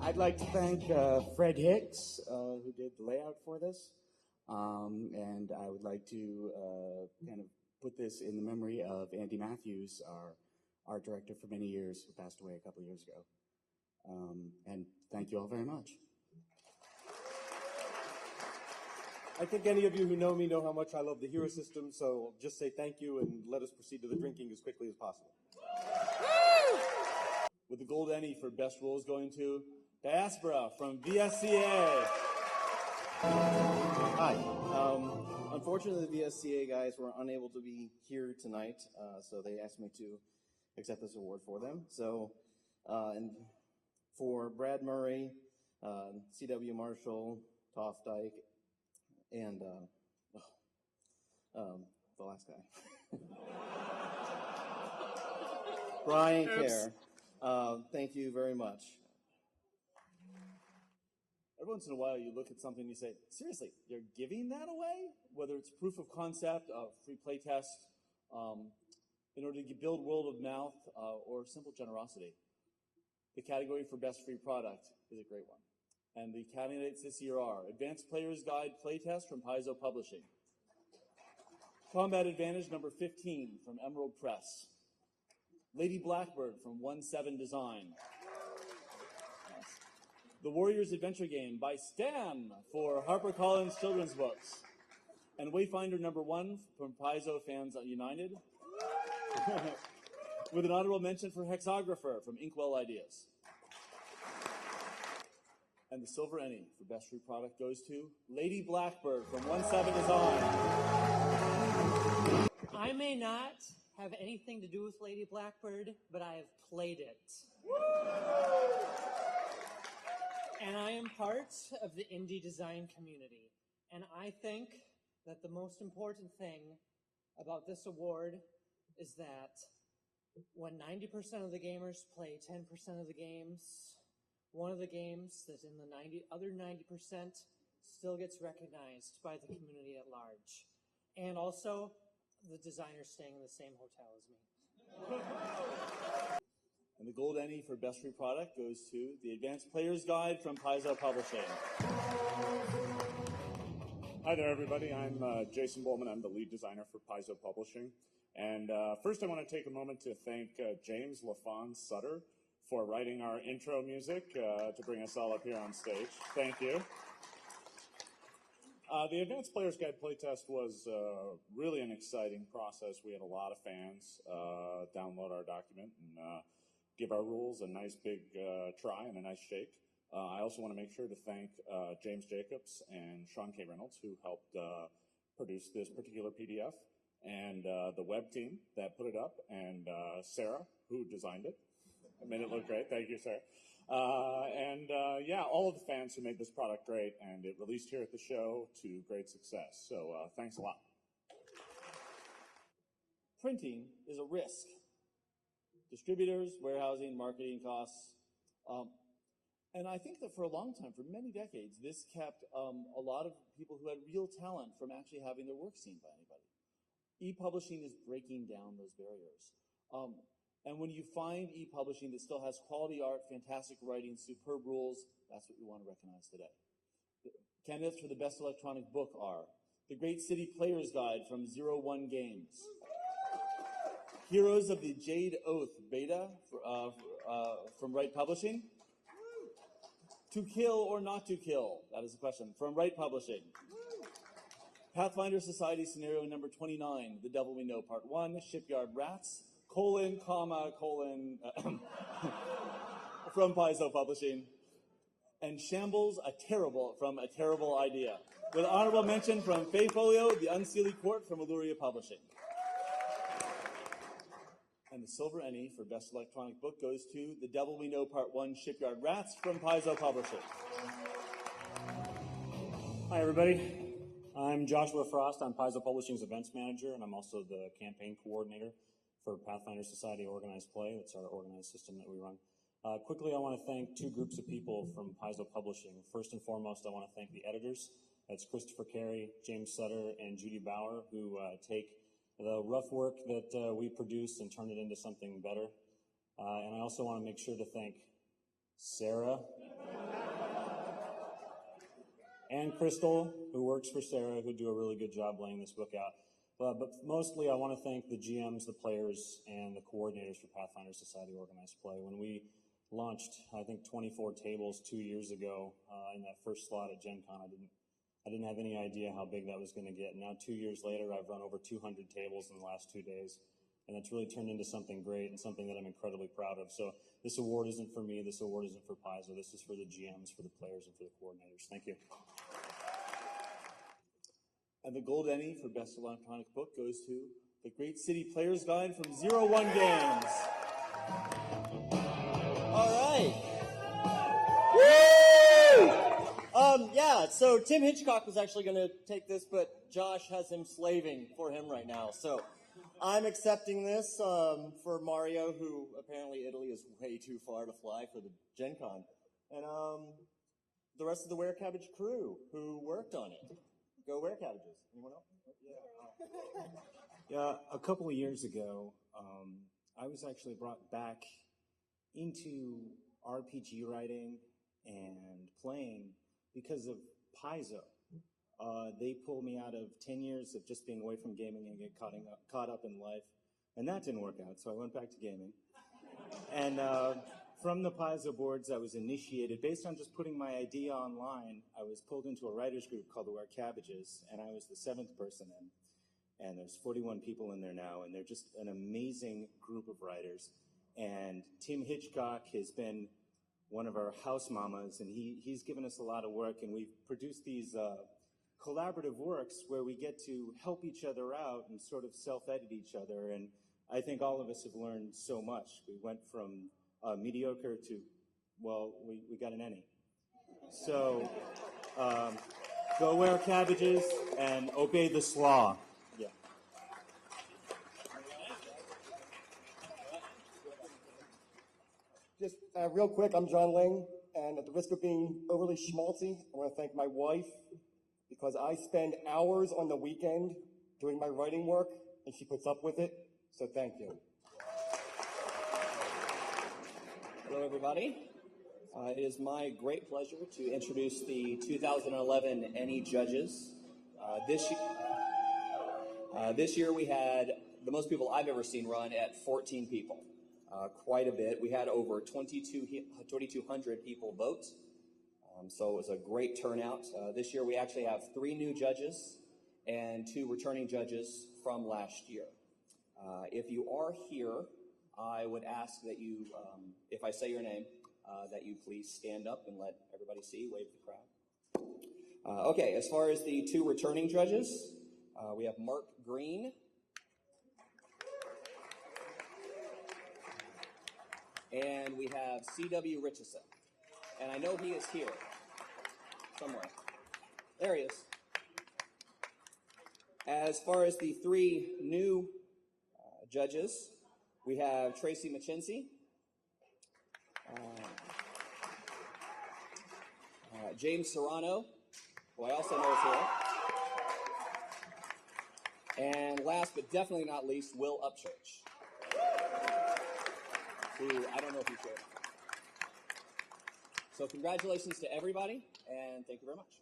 I'd like to thank Fred Hicks, who did the layout for this. And I would like to kind of put this in the memory of Andy Matthews, our art director for many years, who passed away a couple of years ago. And thank you all very much. I think any of you who know me know how much I love the hero system, so I'll just say thank you and let us proceed to the drinking as quickly as possible. With the gold ENnie for best rules going to Diaspora from VSCA. Hi. Unfortunately, the VSCA guys were unable to be here tonight, so they asked me to accept this award for them. So, and for Brad Murray, C.W. Marshall, Toff Dyke, and the last guy, Brian Kerr. Thank you very much. Every once in a while you look at something and you say, seriously, you're giving that away? Whether it's proof of concept, free playtest, in order to build word of mouth, or simple generosity. The category for best free product is a great one. And the candidates this year are Advanced Player's Guide Playtest from Paizo Publishing. Combat Advantage number 15 from Emerald Press. Lady Blackbird from 1-7 Design. The Warrior's Adventure Game by Stan for HarperCollins Children's Books. And Wayfinder number 1 from Paizo Fans United. With an honorable mention for Hexographer from Inkwell Ideas. And the silver ENnie for best free product goes to Lady Blackbird from 17 Design. I may not have anything to do with Lady Blackbird, but I have played it. And I am part of the indie design community. And I think that the most important thing about this award is that when 90% of the gamers play 10% of the games, one of the games that's in the other 90% still gets recognized by the community at large. And also, the designer's staying in the same hotel as me. And the gold ENnie for best free product goes to the Advanced Player's Guide from Paizo Publishing. Hi there, everybody. I'm Jason Bowman. I'm the lead designer for Paizo Publishing. And first, I want to take a moment to thank James LaFon Sutter for writing our intro music to bring us all up here on stage. Thank you. The Advanced Player's Guide playtest was really an exciting process. We had a lot of fans download our document and give our rules a nice big try and a nice shake. I also want to make sure to thank James Jacobs and Sean K. Reynolds, who helped produce this particular PDF, and the web team that put it up, and Sarah, who designed it. Made it look great. Thank you, Sarah. Yeah, all of the fans who made this product great, and it released here at the show to great success. So thanks a lot. Printing is a risk. Distributors, warehousing, marketing costs. And I think that for a long time, for many decades, this kept a lot of people who had real talent from actually having their work seen by anybody. E-publishing is breaking down those barriers. And when you find e-publishing that still has quality art, fantastic writing, superb rules, that's what we want to recognize today. The candidates for the best electronic book are The Great City Player's Guide from 01 Games, Heroes of the Jade Oath beta from Wright Publishing, To Kill or Not to Kill, that is the question, from Wright Publishing. Pathfinder Society scenario number 29, The Devil We Know Part 1, Shipyard Rats, from Paizo Publishing, and Shambles, from A Terrible Idea. With honorable mention from Fayfolio, The Unseelie Court from Illuria Publishing. And the silver ENnie for best electronic book goes to The Devil We Know Part 1, Shipyard Rats from Paizo Publishing. Hi, everybody. I'm Joshua Frost. I'm Paizo Publishing's events manager, and I'm also the campaign coordinator for Pathfinder Society Organized Play. That's our organized system that we run. Quickly, I want to thank two groups of people from Paizo Publishing. First and foremost, I want to thank the editors. That's Christopher Carey, James Sutter, and Judy Bauer, who take the rough work that we produce and turn it into something better. And I also want to make sure to thank Sarah and Crystal, who works for Sarah, who do a really good job laying this book out. But mostly I want to thank the GMs, the players, and the coordinators for Pathfinder Society Organized Play. When we launched, I think, 24 tables 2 years ago in that first slot at GenCon, I didn't have any idea how big that was going to get. Now, 2 years later, I've run over 200 tables in the last 2 days, and it's really turned into something great and something that I'm incredibly proud of. So this award isn't for me. This award isn't for Paizo. This is for the GMs, for the players, and for the coordinators. Thank you. And the gold ENnie for best electronic book goes to The Great City Player's Guide from 01 Games. All right. Woo! Yeah, so Tim Hitchcock was actually going to take this, but Josh has him slaving for him right now. So I'm accepting this for Mario, who apparently Italy is way too far to fly for the Gen Con. And the rest of the Were Cabbage crew who worked on it. Go Were Cabbages. Anyone else? Yeah, a couple of years ago, I was actually brought back into RPG writing and playing because of Paizo. They pulled me out of 10 years of just being away from gaming and get caught up in life. And that didn't work out, so I went back to gaming. And from the Paizo boards, I was initiated based on just putting my idea online. I was pulled into a writers group called the Where Cabbages, and I was the 7th person in. And there's 41 people in there now, and they're just an amazing group of writers. And Tim Hitchcock has been one of our house mamas, and he's given us a lot of work, and we've produced these collaborative works where we get to help each other out and sort of self-edit each other. And I think all of us have learned so much. We went from mediocre to, well, we got an ENnie. So go wear cabbages and obey the slaw. Yeah. Just real quick, I'm John Ling, and at the risk of being overly schmaltzy, I want to thank my wife because I spend hours on the weekend doing my writing work, and she puts up with it, so thank you. Hello, everybody. It is my great pleasure to introduce the 2011 ENnie judges. This year we had the most people I've ever seen run at 14 people. Quite a bit. We had over 2,200 people vote, so it was a great turnout. This year we actually have 3 new judges and 2 returning judges from last year. If you are here, I would ask that you, if I say your name, that you please stand up and let everybody see, wave to the crowd. Okay, as far as the 2 returning judges, we have Mark Green and we have C.W. Richardson. And I know he is here somewhere. There he is. As far as the 3 new judges, we have Tracy Mackenzie, James Serrano, who I also know is here, and last but definitely not least, Will Upchurch, who I don't know if he's here. So congratulations to everybody, and thank you very much.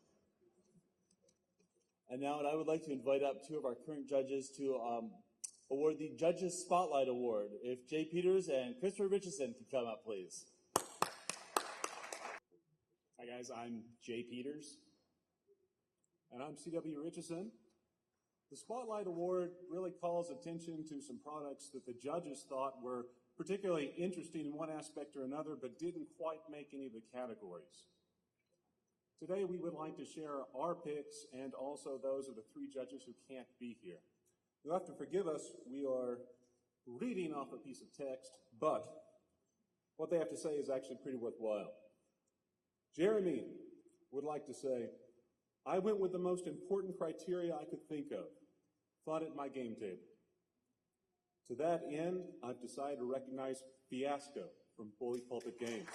And now I would like to invite up 2 of our current judges to award the Judges Spotlight Award. If Jay Peters and Christopher Richardson could come up, please. Hi guys, I'm Jay Peters. And I'm C.W. Richardson. The Spotlight Award really calls attention to some products that the judges thought were particularly interesting in one aspect or another, but didn't quite make any of the categories. Today we would like to share our picks and also those of the 3 judges who can't be here. You'll have to forgive us, we are reading off a piece of text, but what they have to say is actually pretty worthwhile. Jeremy would like to say, I went with the most important criteria I could think of, fun at my game table. To that end, I've decided to recognize Fiasco from Bully Pulpit Games.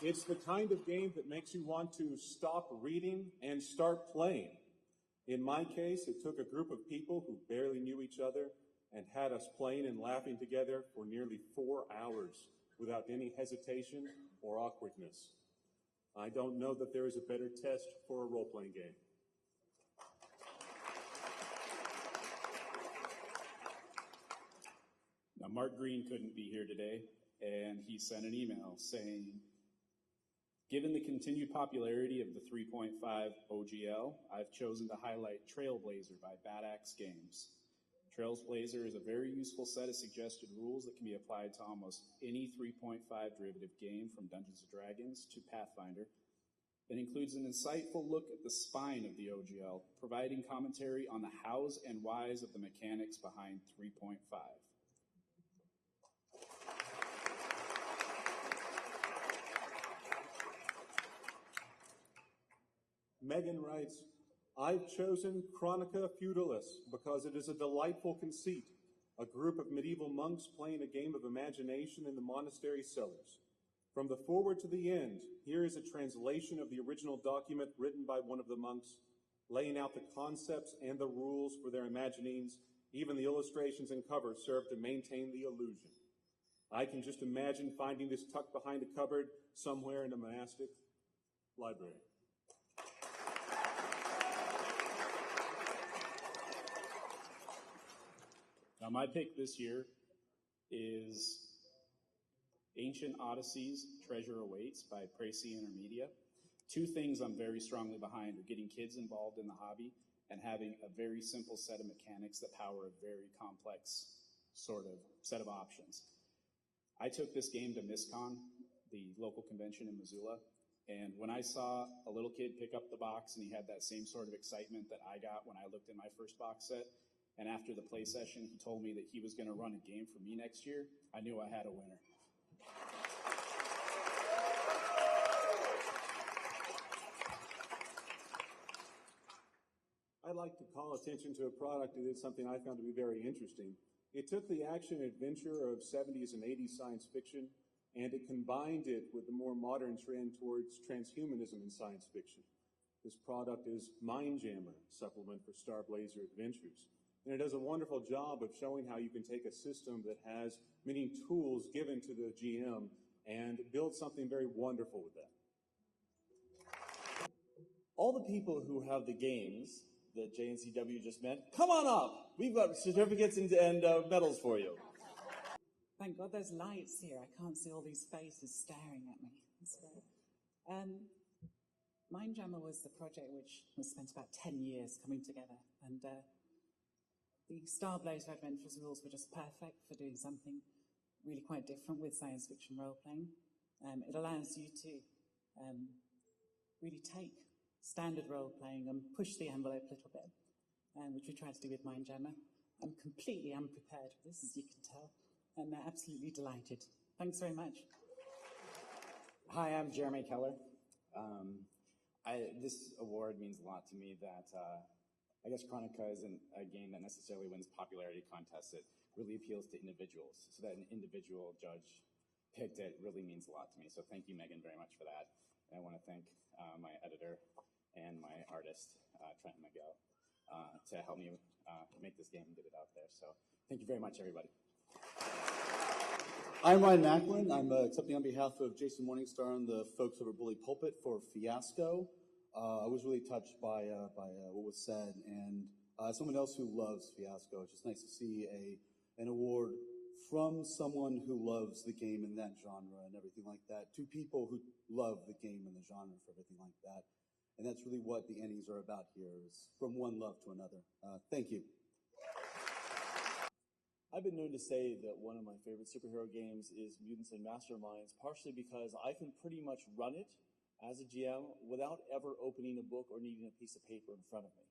It's the kind of game that makes you want to stop reading and start playing. In my case, it took a group of people who barely knew each other and had us playing and laughing together for nearly 4 hours without any hesitation or awkwardness. I don't know that there is a better test for a role-playing game. Now, Mark Green couldn't be here today, and he sent an email saying, given the continued popularity of the 3.5 OGL, I've chosen to highlight Trailblazer by Bad Axe Games. Trailblazer is a very useful set of suggested rules that can be applied to almost any 3.5 derivative game from Dungeons & Dragons to Pathfinder. It includes an insightful look at the spine of the OGL, providing commentary on the hows and whys of the mechanics behind 3.5. Megan writes, I've chosen Chronica Feudalus because it is a delightful conceit, a group of medieval monks playing a game of imagination in the monastery cellars. From the forward to the end, here is a translation of the original document written by one of the monks, laying out the concepts and the rules for their imaginings. Even the illustrations and covers serve to maintain the illusion. I can just imagine finding this tucked behind a cupboard somewhere in a monastic library. Now, my pick this year is Ancient Odysseys, Treasure Awaits by Précy Intermedia. Two things I'm very strongly behind are getting kids involved in the hobby and having a very simple set of mechanics that power a very complex sort of set of options. I took this game to MISCON, the local convention in Missoula, and when I saw a little kid pick up the box and he had that same sort of excitement that I got when I looked at my first box set, and after the play session he told me that he was going to run a game for me next year, I knew I had a winner. I'd like to call attention to a product that did something I found to be very interesting. It took the action adventure of 70s and 80s science fiction, and it combined it with the more modern trend towards transhumanism in science fiction. This product is Mindjammer, supplement for Star Blazer Adventures. And it does a wonderful job of showing how you can take a system that has many tools given to the GM and build something very wonderful with that. All the people who have the games that JNCW just met, come on up. We've got certificates and medals for you. Thank God there's lights here. I can't see all these faces staring at me. That's great. Mindjammer was the project which was spent about 10 years coming together. And the Star Blazer Adventures rules were just perfect for doing something really quite different with science fiction role-playing. It allows you to really take standard role-playing and push the envelope a little bit, which we try to do with Mindjammer. I'm completely unprepared for this, as you can tell, and they're absolutely delighted. Thanks very much. Hi, I'm Jeremy Keller. This award means a lot to me that, I guess Chronica isn't a game that necessarily wins popularity contests. It really appeals to individuals. So that an individual judge picked it really means a lot to me. So thank you, Megan, very much for that. And I want to thank my editor and my artist, Trent Miguel, to help me make this game and get it out there. So thank you very much, everybody. I'm Ryan Macklin. I'm accepting on behalf of Jason Morningstar and the folks over Bully Pulpit for Fiasco. I was really touched by what was said, and someone else who loves Fiasco. It's just nice to see an award from someone who loves the game in that genre and everything like that, to people who love the game and the genre for everything like that. And that's really what the ENnies are about here, is from one love to another. Thank you. I've been known to say that one of my favorite superhero games is Mutants and Masterminds, partially because I can pretty much run it as a GM without ever opening a book or needing a piece of paper in front of me,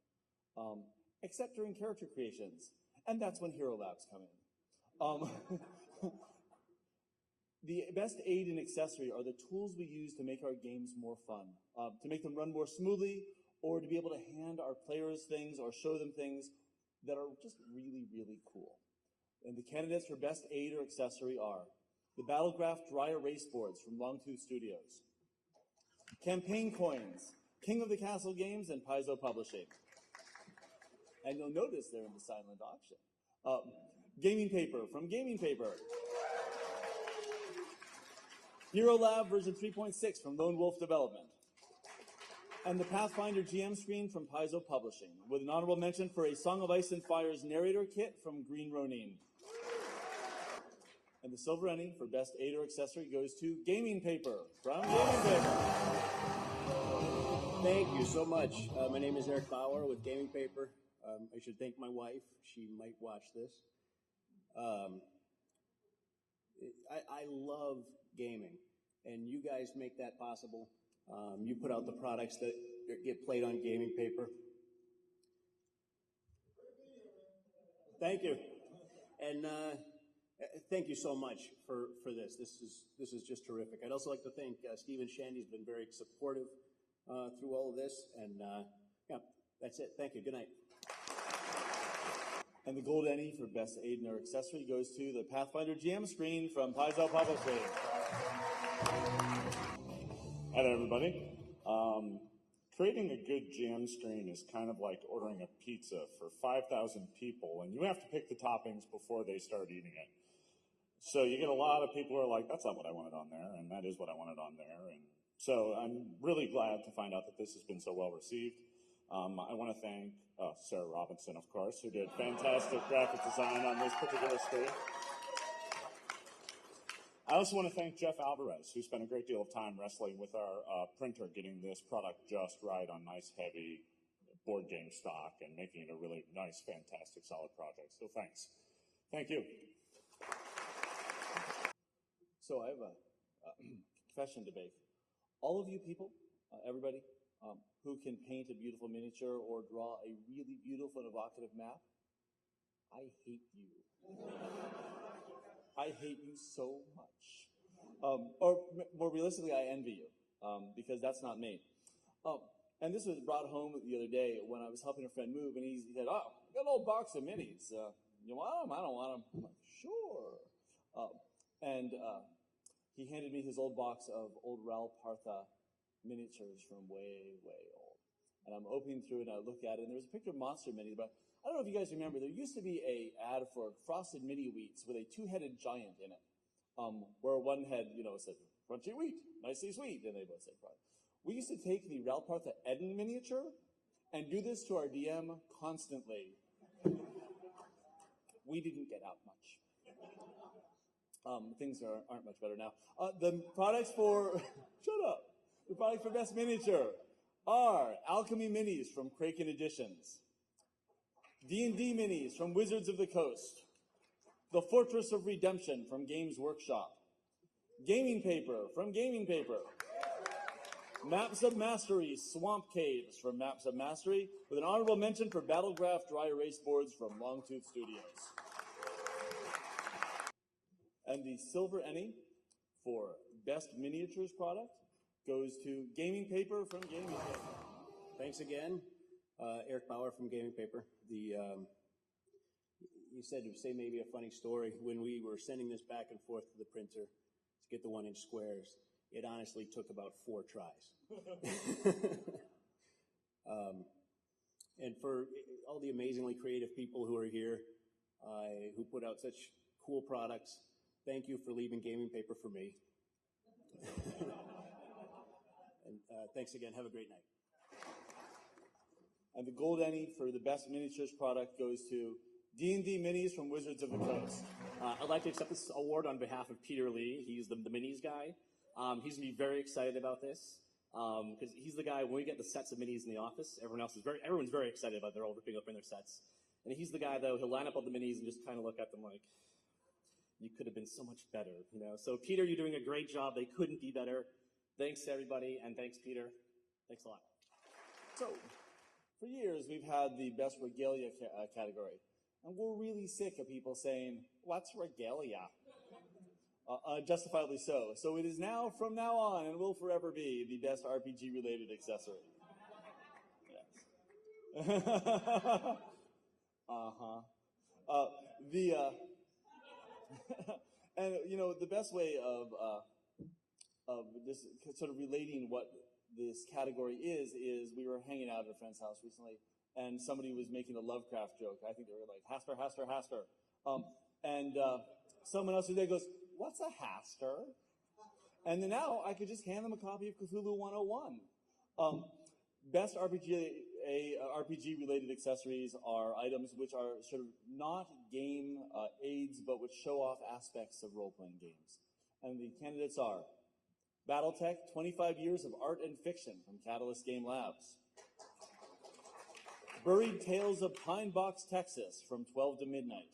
except during character creations. And that's when Hero Labs come in. The best aid and accessory are the tools we use to make our games more fun, to make them run more smoothly, or to be able to hand our players things or show them things that are just really, really cool. And the candidates for best aid or accessory are the Battlegraph Dry Erase Boards from Longtooth Studios, Campaign Coins, King of the Castle Games, and Paizo Publishing. And you'll notice they're in the silent auction. Gaming Paper from Gaming Paper. Hero Lab version 3.6 from Lone Wolf Development. And the Pathfinder GM screen from Paizo Publishing, with an honorable mention for a Song of Ice and Fire's narrator kit from Green Ronin. And the Silver ENnie for best aid or accessory goes to Gaming Paper from Gaming Paper. Thank you so much. My name is Eric Bauer with Gaming Paper. I should thank my wife. She might watch this. I love gaming, and you guys make that possible. You put out the products that get played on Gaming Paper. Thank you. And thank you so much for this. This is just terrific. I'd also like to thank Stephen Shandy. He's been very supportive through all of this. And yeah, that's it. Thank you. Good night. And the gold ENnie for best aid or accessory goes to the Pathfinder GM screen from Paizo Publishing. Hi there, everybody. Creating a good GM screen is kind of like ordering a pizza for 5,000 people, and you have to pick the toppings before they start eating it. So you get a lot of people who are like, that's not what I wanted on there, and that is what I wanted on there. And so I'm really glad to find out that this has been so well received. I want to thank Sarah Robinson, of course, who did fantastic graphic design on this particular screen. I also want to thank Jeff Alvarez, who spent a great deal of time wrestling with our printer, getting this product just right on nice, heavy board game stock and making it a really nice, fantastic, solid project. So thanks. Thank you. So I have a confession to make. All of you people, everybody, who can paint a beautiful miniature or draw a really beautiful and evocative map, I hate you. I hate you so much. Or more realistically, I envy you, because that's not me. And this was brought home the other day when I was helping a friend move, and he said, "Oh, I got an old box of minis. You want them? I don't want them." I'm like, "Sure." And he handed me his old box of old Ral Partha miniatures from way, way old. And I'm opening through it, and I look at it, and there's a picture of Monster Mini, but I don't know if you guys remember, there used to be a ad for Frosted Mini Wheats with a two-headed giant in it, where one head, said, "Crunchy wheat, nicely sweet," and they both say "Frosted." We used to take the Ral Partha Eden miniature and do this to our DM constantly. We didn't get out much. Things aren't much better now. The products for, shut up, the products for Best Miniature are Alchemy Minis from Kraken Editions, D&D Minis from Wizards of the Coast, The Fortress of Redemption from Games Workshop, Gaming Paper from Gaming Paper, Maps of Mastery Swamp Caves from Maps of Mastery, with an honorable mention for Battlegraph Dry Erase Boards from Longtooth Studios. And the Silver ENnie for Best Miniatures product goes to Gaming Paper from Gaming Paper. Thanks again, Eric Bauer from Gaming Paper. You said to say maybe a funny story. When we were sending this back and forth to the printer to get the 1-inch squares, it honestly took about 4 tries. And for all the amazingly creative people who are here, who put out such cool products, thank you for leaving Gaming Paper for me. And thanks again. Have a great night. And the Gold ENnie for the Best Miniatures product goes to D&D Minis from Wizards of the Coast. I'd like to accept this award on behalf of Peter Lee. He's the minis guy. He's going to be very excited about this because he's the guy, when we get the sets of minis in the office, everyone's very excited about their opening their sets. And he's the guy, though, he'll line up all the minis and just kind of look at them like, you could have been so much better, So, Peter, you're doing a great job. They couldn't be better. Thanks, everybody, and thanks, Peter. Thanks a lot. So, for years, we've had the Best Regalia category. And we're really sick of people saying, "What's regalia?" Justifiably so. So it is now, from now on, and will forever be, the Best RPG-related accessory. Yes. And, the best way of this sort of relating what this category is we were hanging out at a friend's house recently, and somebody was making a Lovecraft joke. I think they were like, Hasper, Hasper, Hasper. And someone else there goes, "What's a Haster?" And then now I could just hand them a copy of Cthulhu 101. Best RPG-related accessories are items which are sort of not game aids, but which show off aspects of role-playing games. And the candidates are Battletech, 25 Years of Art and Fiction from Catalyst Game Labs. Buried Tales of Pine Box, Texas from 12 to Midnight.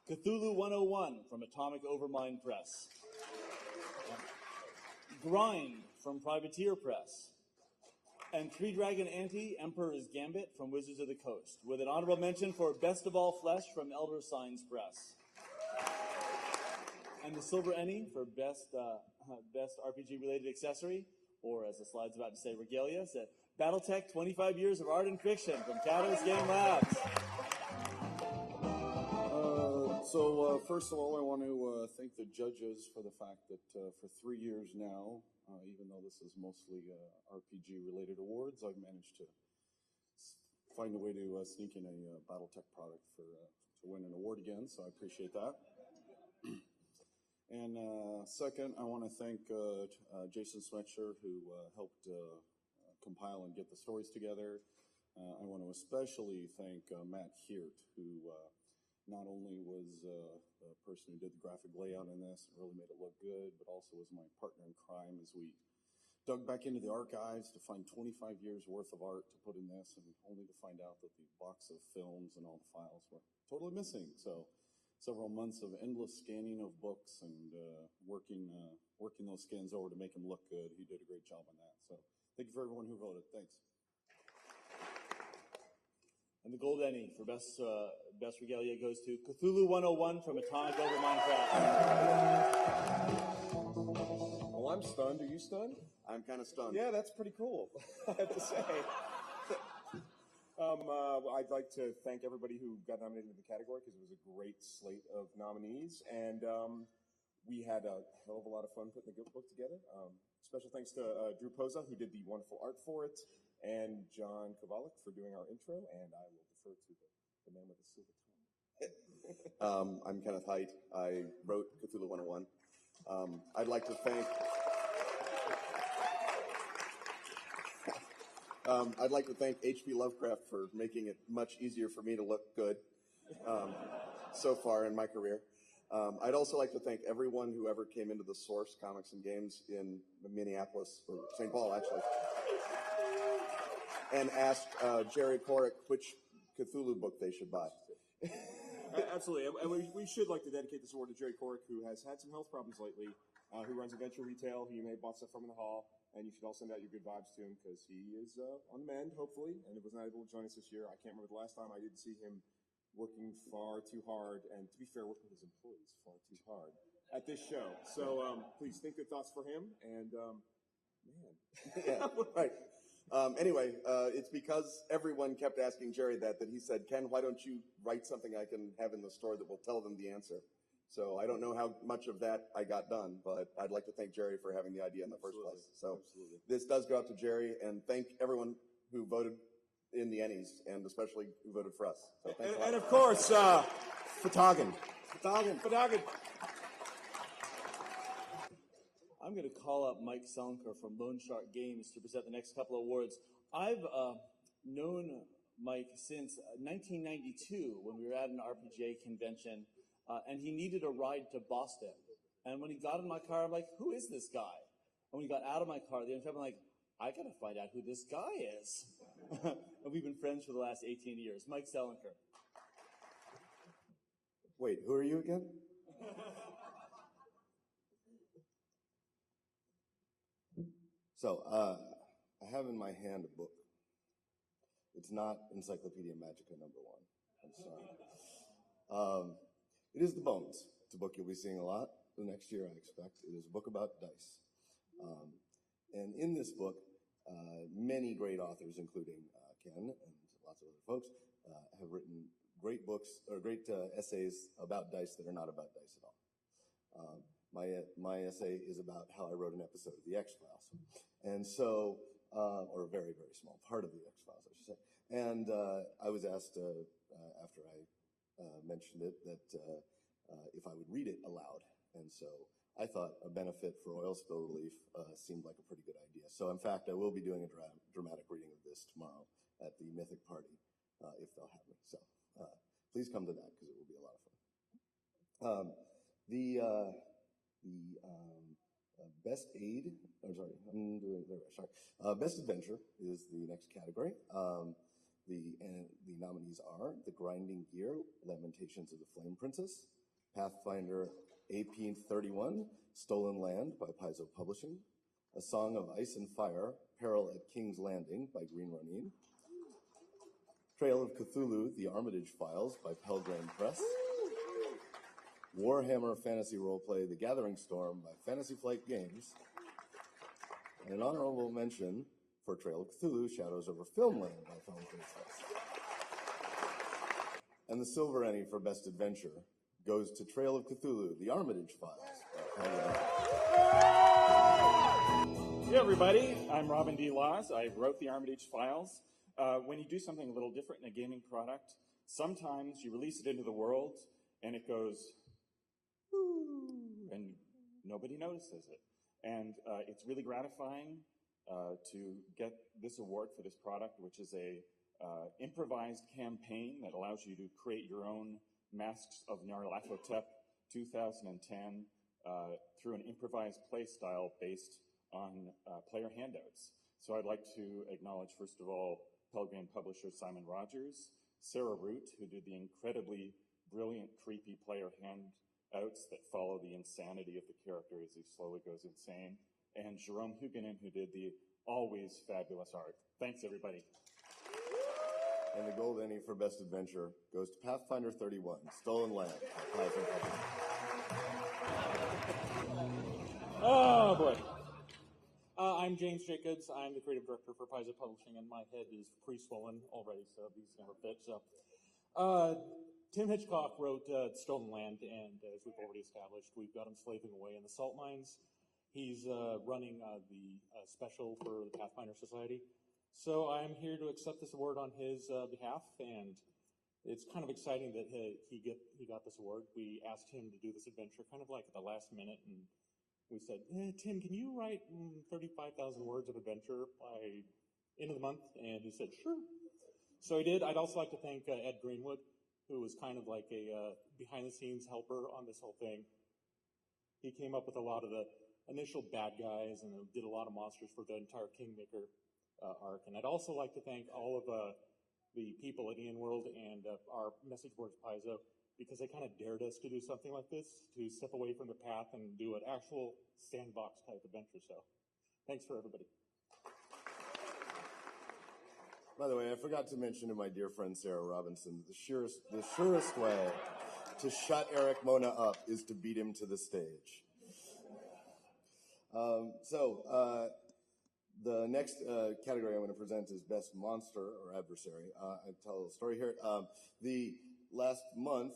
Cthulhu 101 from Atomic Overmind Press. Grind from Privateer Press. And Three Dragon Ante, Emperor's Gambit from Wizards of the Coast, with an honorable mention for Best of All Flesh from Elder Signs Press. And the Silver ENnie for Best RPG-related accessory, or as the slide's about to say, regalia, said Battletech 25 Years of Art and Fiction from Catalyst Game Labs. First of all, I want to thank the judges for the fact that for 3 years now, even though this is mostly RPG-related awards, I've managed to find a way to sneak in a Battletech product to win an award again, so I appreciate that. And second, I want to thank Jason Swetcher, who helped compile and get the stories together. I want to especially thank Matt Heert, who not only was the person who did the graphic layout in this and really made it look good, but also was my partner in crime as we dug back into the archives to find 25 years worth of art to put in this, and only to find out that the box of films and all the files were totally missing. So several months of endless scanning of books and working those scans over to make them look good. He did a great job on that. So thank you for everyone who voted. Thanks. And the gold ENnie for best regalia goes to Cthulhu 101 from Atomic Over Minecraft. Well, I'm stunned. Are you stunned? I'm kind of stunned. Yeah, that's pretty cool, I have to say. I'd like to thank everybody who got nominated in the category because it was a great slate of nominees, and we had a hell of a lot of fun putting the book together. Special thanks to Drew Poza, who did the wonderful art for it, and John Kovalik for doing our intro, and I will defer to the man with the silver tongue. I'm Kenneth Haidt. I wrote Cthulhu 101. I'd like to thank H.P. Lovecraft for making it much easier for me to look good so far in my career. I'd also like to thank everyone who ever came into the Source Comics and Games in Minneapolis, or St. Paul actually, and asked Jerry Korrick which Cthulhu book they should buy. Absolutely, and we should like to dedicate this award to Jerry Korrick, who has had some health problems lately, who runs Adventure Retail, who you may have bought stuff from in the hall, and you should all send out your good vibes to him because he is on the mend, hopefully, and was not able to join us this year. I can't remember the last time I did see him working far too hard, and to be fair, working with his employees far too hard at this show. So please think good thoughts for him, and man. Yeah, right. Anyway, it's because everyone kept asking Jerry that he said, Ken, why don't you write something I can have in the store that will tell them the answer? So I don't know how much of that I got done, but I'd like to thank Jerry for having the idea in the first place. So this does go out to Jerry, and thank everyone who voted in the ENnies, and especially who voted for us. So thanks a lot. And of course, Photogin. I'm going to call up Mike Selenker from Lone Shark Games to present the next couple of awards. I've known Mike since 1992 when we were at an RPGA convention, and he needed a ride to Boston. And when he got in my car, I'm like, who is this guy? And when he got out of my car, the other time, I'm like, I got to find out who this guy is. And we've been friends for the last 18 years. Mike Selenker. Wait, who are you again? So, I have in my hand a book. It's not Encyclopedia Magica #1. I'm sorry. It is The Bones. It's a book you'll be seeing a lot the next year, I expect. It is a book about dice. And in this book, many great authors, including Ken and lots of other folks, have written great books or great essays about dice that are not about dice at all. My essay is about how I wrote an episode of The X-Files. And so, or a very, very small part of The X-Files, I should say. And I was asked after I mentioned it that if I would read it aloud. And so I thought a benefit for oil spill relief seemed like a pretty good idea. So in fact, I will be doing a dramatic reading of this tomorrow at the Mythic Party, if they'll have me. So please come to that because it will be a lot of fun. Best aid, I'm sorry, I'm doing it right, sorry. Best adventure is the next category. The nominees are The Grinding Gear, Lamentations of the Flame Princess, Pathfinder AP 31, Stolen Land by Paizo Publishing, A Song of Ice and Fire, Peril at King's Landing by Green Ronin, Trail of Cthulhu, The Armitage Files by Pelgrane Press, Warhammer Fantasy Roleplay, The Gathering Storm by Fantasy Flight Games, and an honorable mention for Trail of Cthulhu, Shadows over Filmland by Pelgrane Press. And the silver ENnie for Best Adventure goes to Trail of Cthulhu, The Armitage Files by Pelgrane Press. Hey everybody, I'm Robin D. Laws. I wrote The Armitage Files. When you do something a little different in a gaming product, sometimes you release it into the world and it goes, and nobody notices it. And it's really gratifying to get this award for this product, which is a improvised campaign that allows you to create your own Masks of Nyarlathotep 2010 through an improvised play style based on player handouts. So I'd like to acknowledge, first of all, Pelgrane publisher Simon Rogers, Sarah Root, who did the incredibly brilliant, creepy player handouts that follow the insanity of the character as he slowly goes insane, and Jerome Huguenin, who did the always fabulous art. Thanks, everybody. And the gold ENnie for Best Adventure goes to Pathfinder 31, Stolen Land. Oh, boy. I'm James Jacobs. I'm the creative director for Paizo Publishing, and my head is pre-swollen already, so these never fit. So, Tim Hitchcock wrote Stolen Land, and as we've already established, we've got him slaving away in the salt mines. He's running the special for the Pathfinder Society. So I'm here to accept this award on his behalf, and it's kind of exciting that he got this award. We asked him to do this adventure kind of like at the last minute, and we said, Tim, can you write 35,000 words of adventure by end of the month? And he said, sure. So he did. I'd also like to thank Ed Greenwood, who was kind of like a behind-the-scenes helper on this whole thing. He came up with a lot of the initial bad guys and did a lot of monsters for the entire Kingmaker arc. And I'd also like to thank all of the people at EN World and our message boards Paizo, because they kind of dared us to do something like this, to step away from the path and do an actual sandbox type adventure. So thanks for everybody. By the way, I forgot to mention to my dear friend Sarah Robinson, the surest way to shut Eric Mona up is to beat him to the stage. The next category I'm going to present is Best Monster or Adversary. I'll tell a little story here. The last month,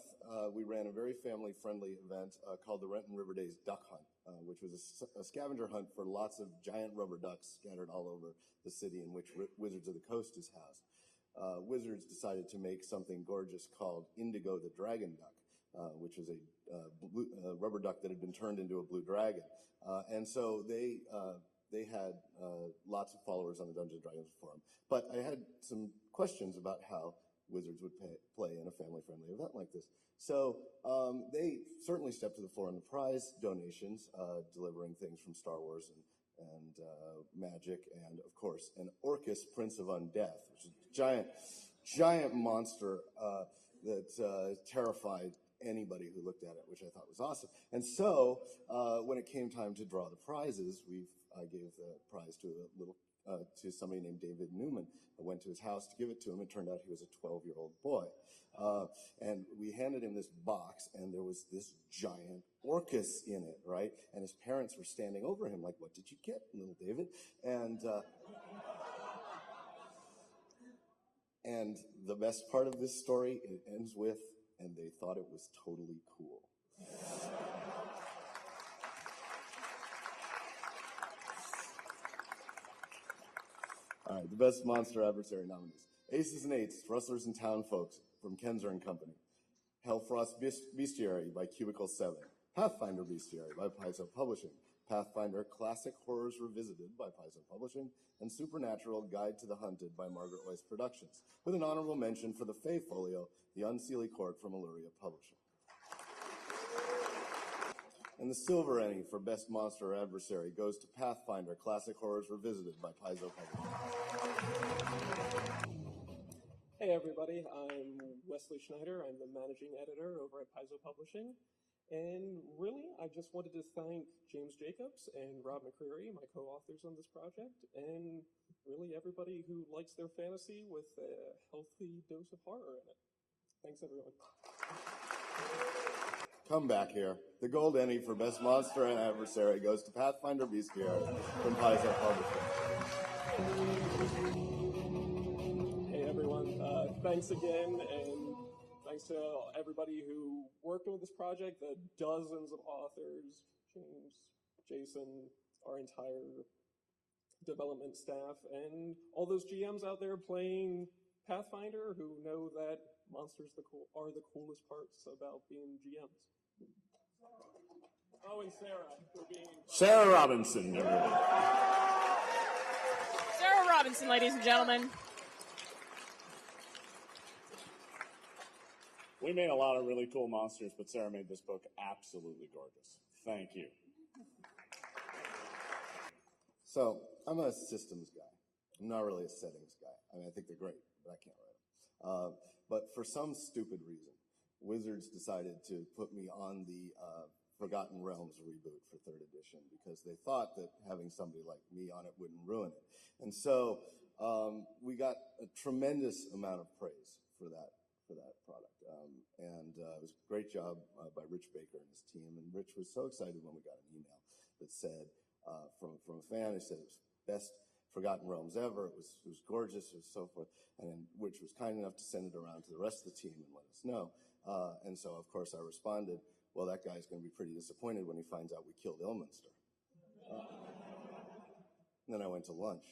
we ran a very family-friendly event called the Renton River Days Duck Hunt, which was a scavenger hunt for lots of giant rubber ducks scattered all over the city in which Wizards of the Coast is housed. Wizards decided to make something gorgeous called Indigo the Dragon Duck, which was a rubber duck that had been turned into a blue dragon. And so they had lots of followers on the Dungeons & Dragons forum. But I had some questions about how Wizards would play in a family-friendly event like this. So they certainly stepped to the fore in the prize donations, delivering things from Star Wars and magic, and of course an Orcus Prince of Undeath, which is a giant monster that terrified anybody who looked at it, which I thought was awesome. And so when it came time to draw the prizes, I gave the prize to somebody named David Newman. I went to his house to give it to him. It turned out he was a 12-year-old boy. And we handed him this box, and there was this giant Orcus in it, right? And his parents were standing over him like, what did you get, little David? And the best part of this story, it ends with, and they thought it was totally cool. All right, the Best Monster Adversary nominees. Aces and Eights, Rustlers and Town Folks from Kenzer and Company. Hellfrost Bestiary by Cubicle 7. Pathfinder Bestiary by Paizo Publishing. Pathfinder Classic Horrors Revisited by Paizo Publishing. And Supernatural Guide to the Hunted by Margaret Weiss Productions. With an honorable mention for the Fey Folio, The Unseelie Court from Illyria Publishing. And the Silver ENnie for Best Monster or Adversary goes to Pathfinder Classic Horrors Revisited by Paizo Publishing. Hey everybody, I'm Wesley Schneider. I'm the managing editor over at Paizo Publishing. And really, I just wanted to thank James Jacobs and Rob McCreary, my co-authors on this project, and really everybody who likes their fantasy with a healthy dose of horror in it. Thanks everyone. Come back here. The Gold ENnie for Best Monster and Adversary goes to Pathfinder Bestiary from Paizo Publishing. Hey everyone, thanks again, and thanks to everybody who worked on this project, the dozens of authors, James, Jason, our entire development staff, and all those GMs out there playing Pathfinder who know that monsters are the coolest parts about being GMs. Oh, and Sarah for being... Sarah Robinson, everybody. Sarah Robinson, ladies and gentlemen. We made a lot of really cool monsters, but Sarah made this book absolutely gorgeous. Thank you. So I'm a systems guy. I'm not really a settings guy. I mean, I think they're great, but I can't write them. But for some stupid reason, Wizards decided to put me on the Forgotten Realms reboot for 3rd edition because they thought that having somebody like me on it wouldn't ruin it. And so we got a tremendous amount of praise for that product. It was a great job by Rich Baker and his team. And Rich was so excited when we got an email that said, from a fan, who said it was best Forgotten Realms ever. It was gorgeous, and so forth. And Rich was kind enough to send it around to the rest of the team and let us know. And so, of course, I responded, well, that guy's going to be pretty disappointed when he finds out we killed Ilminster. Then I went to lunch.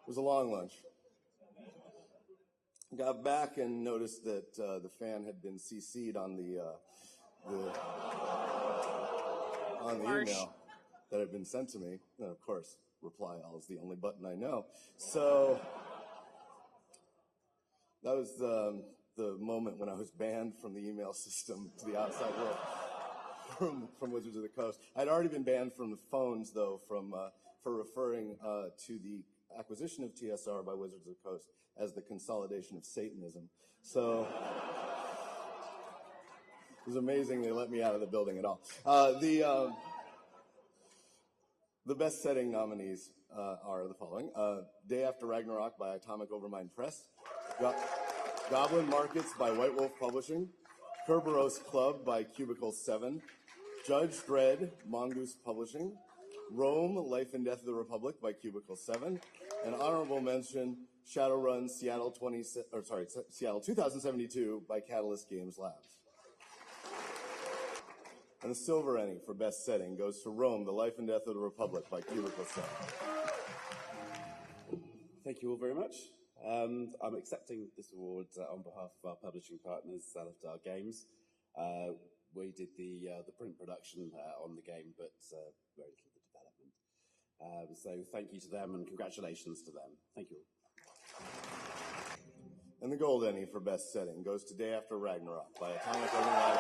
It was a long lunch. Got back and noticed that the fan had been CC'd on the email that had been sent to me. And of course, reply all is the only button I know. So that was the moment when I was banned from the email system to the outside world from Wizards of the Coast. I'd already been banned from the phones, though, for referring to the acquisition of TSR by Wizards of the Coast as the consolidation of Satanism. So it was amazing they let me out of the building at all. The best setting nominees are the following. Day After Ragnarok by Atomic Overmind Press. Goblin Markets by White Wolf Publishing. Kerberos Club by Cubicle 7. Judge Dredd, Mongoose Publishing. Rome, Life and Death of the Republic by Cubicle 7. An honorable mention, Shadowrun Seattle 2072 by Catalyst Games Labs. And the silver ENnie for best setting goes to Rome, The Life and Death of the Republic by Cubicle 7. Thank you all very much. I'm accepting this award on behalf of our publishing partners, Salafdar Games. We did the print production on the game, but very little the development. So thank you to them and congratulations to them. Thank you. And the gold ENnie for best setting goes to Day After Ragnarok by Atomic Overmind.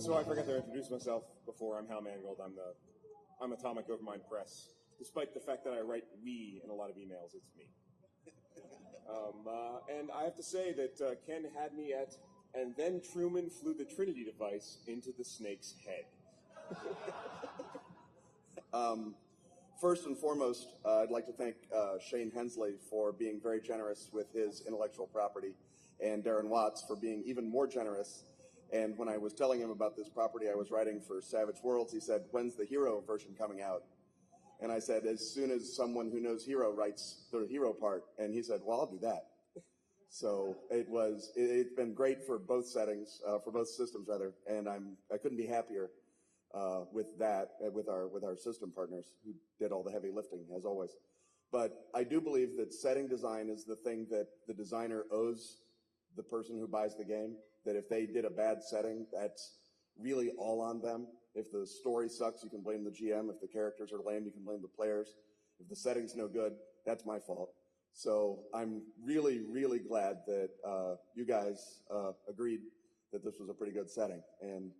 So I forgot to introduce myself before. I'm Hal Mangold. I'm Atomic Overmind Press. Despite the fact that I write "we" in a lot of emails, it's me. And I have to say that Ken had me at, and then Truman flew the Trinity device into the snake's head. First and foremost, I'd like to thank Shane Hensley for being very generous with his intellectual property, and Darren Watts for being even more generous. And when I was telling him about this property I was writing for Savage Worlds, he said, "When's the Hero version coming out?" And I said, "As soon as someone who knows Hero writes the Hero part." And he said, "Well, I'll do that." So it's been great for both settings, for both systems rather, and I couldn't be happier with that, with our system partners who did all the heavy lifting as always. But I do believe that setting design is the thing that the designer owes the person who buys the game. That if they did a bad setting, that's really all on them. If the story sucks, you can blame the GM. If the characters are lame, you can blame the players. If the setting's no good, that's my fault. So I'm really, really glad that you guys agreed that this was a pretty good setting. And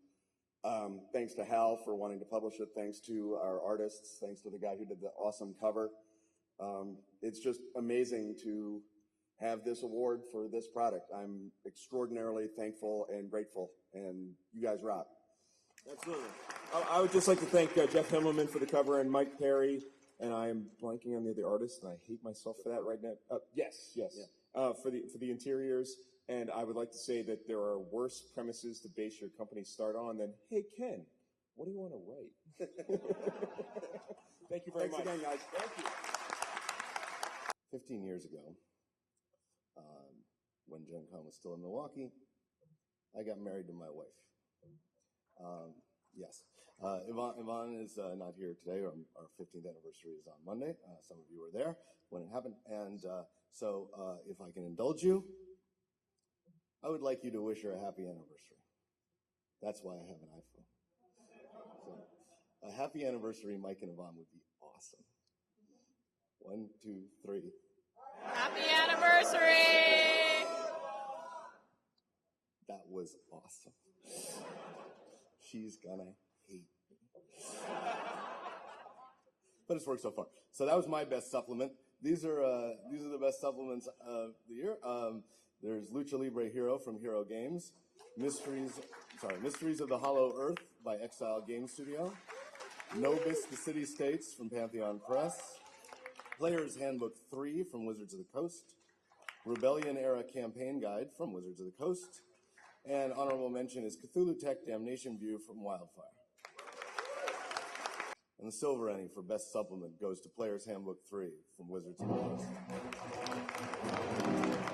thanks to Hal for wanting to publish it. Thanks to our artists. Thanks to the guy who did the awesome cover. It's just amazing to have this award for this product. I'm extraordinarily thankful and grateful, and you guys rock. Absolutely. I would just like to thank Jeff Himmelman for the cover and Mike Perry, and I am blanking on the other artist, and I hate myself for that right now. Yes. Yeah. For the interiors, and I would like to say that there are worse premises to base your company start on than, "Hey Ken, what do you want to write?" Thank you very much. Thanks again, guys. Thank you. 15 years ago, when GenCon was still in Milwaukee, I got married to my wife. Yes. Yvonne is not here today. Our 15th anniversary is on Monday. Some of you were there when it happened. And so if I can indulge you, I would like you to wish her a happy anniversary. That's why I have an iPhone. A happy anniversary, Mike and Yvonne, would be awesome. 1, 2, 3. Happy anniversary! That was awesome. She's gonna hate me. But it's worked so far. So that was my best supplement. These are the best supplements of the year. There's Lucha Libre Hero from Hero Games, Mysteries of the Hollow Earth by Exile Game Studio, Nobis the City States from Pantheon Press, Player's Handbook 3 from Wizards of the Coast, Rebellion Era Campaign Guide from Wizards of the Coast, and honorable mention is Cthulhu Tech Damnation View from Wildfire. And the silver ENnie for best supplement goes to Player's Handbook 3 from Wizards of the Coast.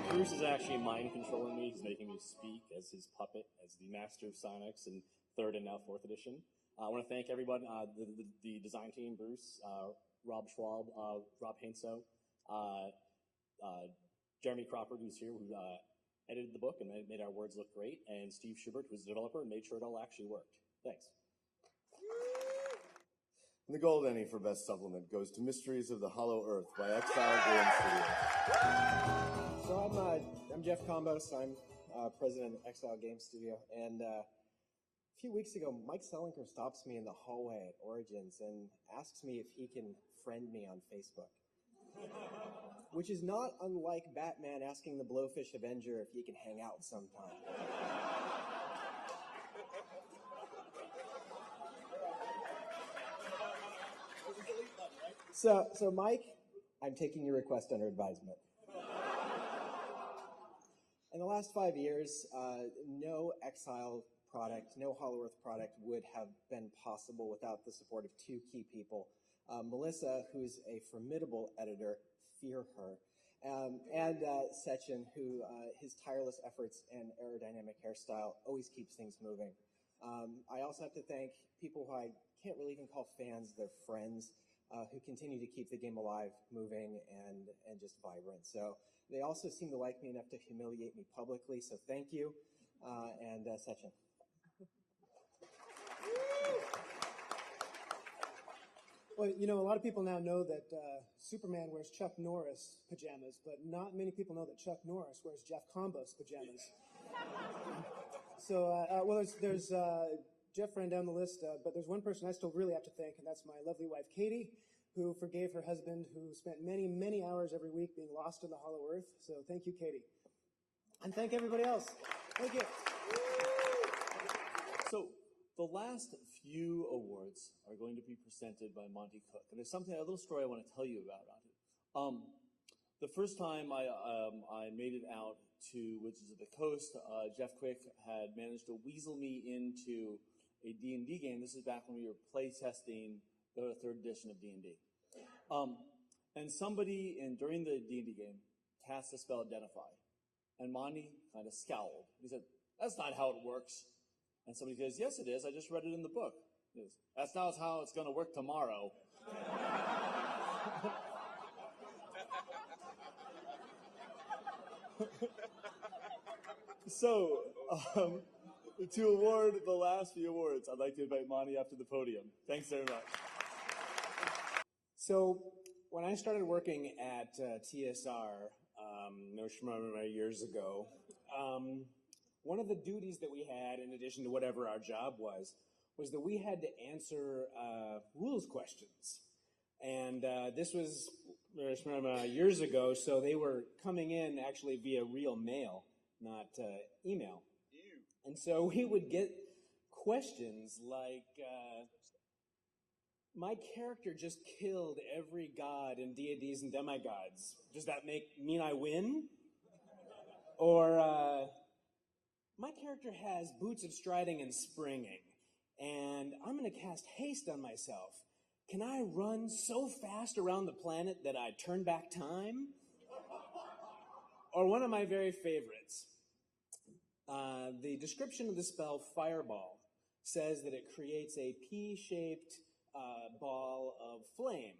Bruce is actually mind controlling me. He's making me speak as his puppet, as the master of Sonics in 3rd and now 4th edition. I want to thank everyone, the design team, Bruce, Rob Schwab, Rob Hainso, Jeremy Crawford, who's here, who edited the book and made our words look great, and Steve Schubert, who's the developer and made sure it all actually worked. Thanks. And the gold ENnie for best supplement goes to Mysteries of the Hollow Earth by Exile Game Studio. So I'm Jeff Combos. I'm president of Exile Game Studio, and a few weeks ago, Mike Selinker stops me in the hallway at Origins and asks me if he can friend me on Facebook. Which is not unlike Batman asking the Blowfish Avenger if he can hang out sometime. So Mike, I'm taking your request under advisement. In the last 5 years, no Exile product, no Hollow Earth product would have been possible without the support of 2 key people. Melissa, who's a formidable editor, fear her, and Sechin, who his tireless efforts and aerodynamic hairstyle always keeps things moving. I also have to thank people who I can't really even call fans, they're friends, who continue to keep the game alive, moving, and just vibrant. So they also seem to like me enough to humiliate me publicly, so thank you, and Sechin. Well, you know, a lot of people now know that Superman wears Chuck Norris pajamas, but not many people know that Chuck Norris wears Jeff Combos pajamas. So, well, there's Jeff ran down the list, but there's one person I still really have to thank, and that's my lovely wife, Katie, who forgave her husband, who spent many, many hours every week being lost in the Hollow Earth. So thank you, Katie. And thank everybody else. Thank you. So the last few awards are going to be presented by Monty Cook, and there's a little story I want to tell you about it. The first time I made it out to Wizards of the Coast, Jeff Quick had managed to weasel me into a D&D game. This is back when we were play testing the 3rd edition of D&D. And somebody during the D&D game cast the spell Identify, and Monty kind of scowled. He said, "That's not how it works." And somebody goes, "Yes, it is. I just read it in the book." He goes, "That's not how it's going to work tomorrow." So, to award the last few awards, I'd like to invite Monty up to the podium. Thanks very much. So when I started working at TSR, years ago, one of the duties that we had, in addition to whatever our job was that we had to answer rules questions. And this was years ago, so they were coming in actually via real mail, not email. And so we would get questions like, my character just killed every god and deities and demigods. Does that mean I win? Or, my character has boots of striding and springing, and I'm going to cast haste on myself. Can I run so fast around the planet that I turn back time? Or one of my very favorites. The description of the spell Fireball says that it creates a pea-shaped ball of flame,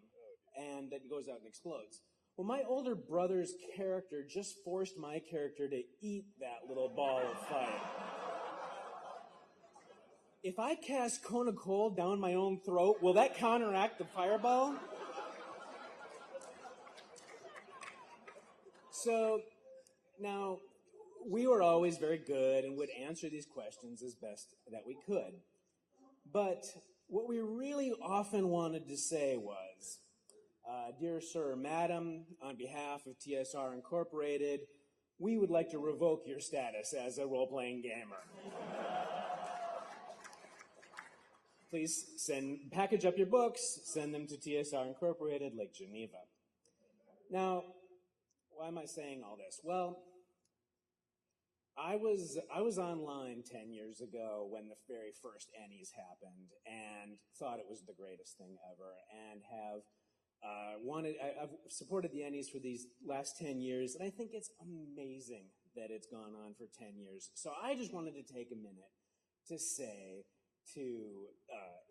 and that goes out and explodes. Well, my older brother's character just forced my character to eat that little ball of fire. if I cast cone of cold down my own throat, will that counteract the fireball? So, now, we were always very good and would answer these questions as best that we could. But what we really often wanted to say was, dear sir or madam, on behalf of TSR Incorporated, we would like to revoke your status as a role-playing gamer. Please package up your books, send them to TSR Incorporated, Lake Geneva. Now, why am I saying all this? Well, I was online 10 years ago when the very first ENnies happened and thought it was the greatest thing ever, and I've supported the ENnies for these last 10 years, and I think it's amazing that it's gone on for 10 years. So I just wanted to take a minute to say to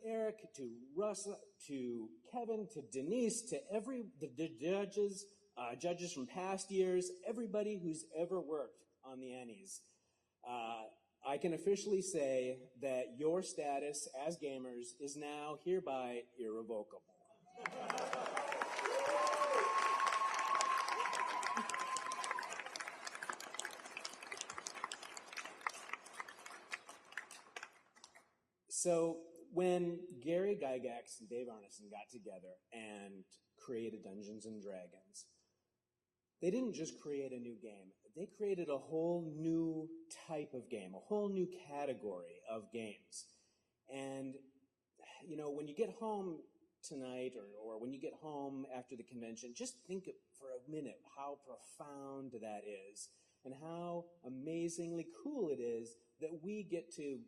Eric, to Russ, to Kevin, to Denise, to the judges from past years, everybody who's ever worked on the ENnies, I can officially say that your status as gamers is now hereby irrevocable. So when Gary Gygax and Dave Arneson got together and created Dungeons & Dragons, they didn't just create a new game. They created a whole new type of game, a whole new category of games. And, you know, when you get home tonight or when you get home after the convention, just think for a minute how profound that is and how amazingly cool it is that we get to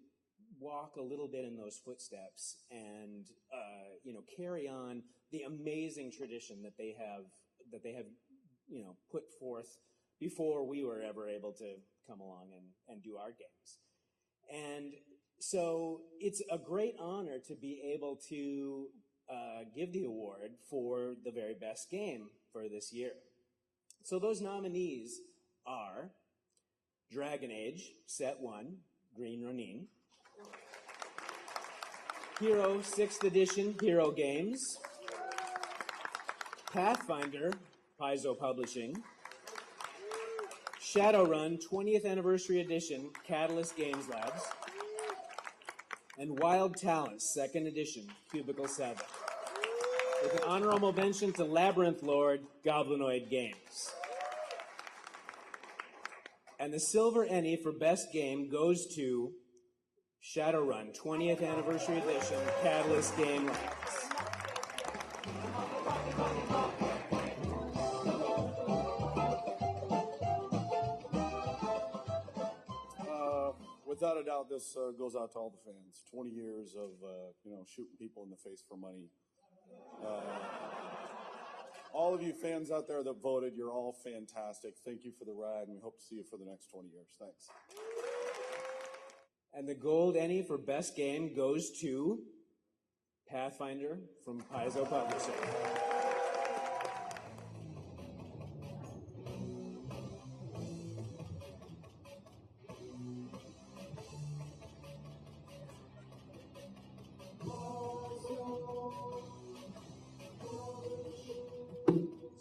walk a little bit in those footsteps and, you know, carry on the amazing tradition that they have, you know, put forth before we were ever able to come along and do our games. And so it's a great honor to be able to give the award for the very best game for this year. So those nominees are Dragon Age, Set 1, Green Ronin, Hero 6th Edition, Hero Games, Pathfinder, Paizo Publishing, Shadowrun 20th Anniversary Edition, Catalyst Games Labs, and Wild Talents 2nd Edition, Cubicle 7. With an honorable mention to Labyrinth Lord, Goblinoid Games. And the Silver ENnie for Best Game goes to Shadowrun 20th Anniversary Edition, Catalyst Game Labs. Without a doubt, this goes out to all the fans. 20 years of, you know, shooting people in the face for money. All of you fans out there that voted, you're all fantastic. Thank you for the ride, and we hope to see you for the next 20 years. Thanks. And the gold ENnie for Best Game goes to Pathfinder from Paizo Publishing.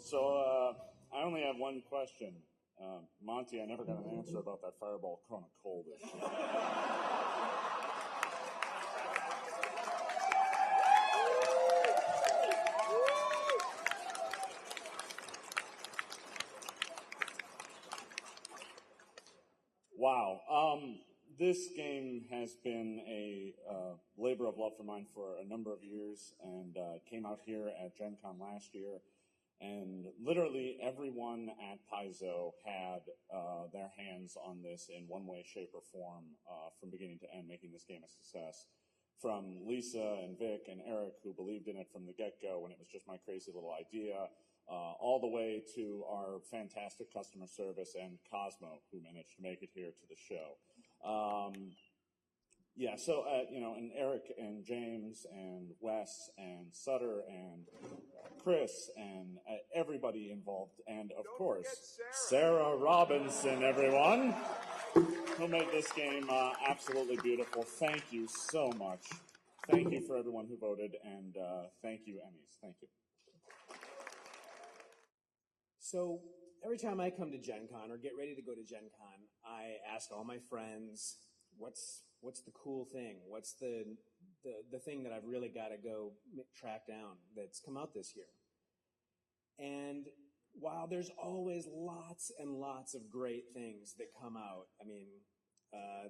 So, I only have one question. Monty, I never got an answer about that Fireball Cone of Cold issue. Wow. This game has been a labor of love for mine for a number of years, and came out here at GenCon last year. And literally everyone at Paizo had their hands on this in one way, shape, or form from beginning to end, making this game a success. From Lisa and Vic and Eric, who believed in it from the get-go when it was just my crazy little idea, all the way to our fantastic customer service and Cosmo, who managed to make it here to the show. Yeah, so, you know, and Eric and James and Wes and Sutter and Chris and everybody involved, and of course, Sarah Robinson, everyone. who made this game absolutely beautiful. Thank you so much. Thank you for everyone who voted, and thank you, Ennies. Thank you. So every time I come to GenCon or get ready to go to GenCon, I ask all my friends, what's the cool thing? What's the thing that I've really got to go track down that's come out this year? And while there's always lots and lots of great things that come out, I mean,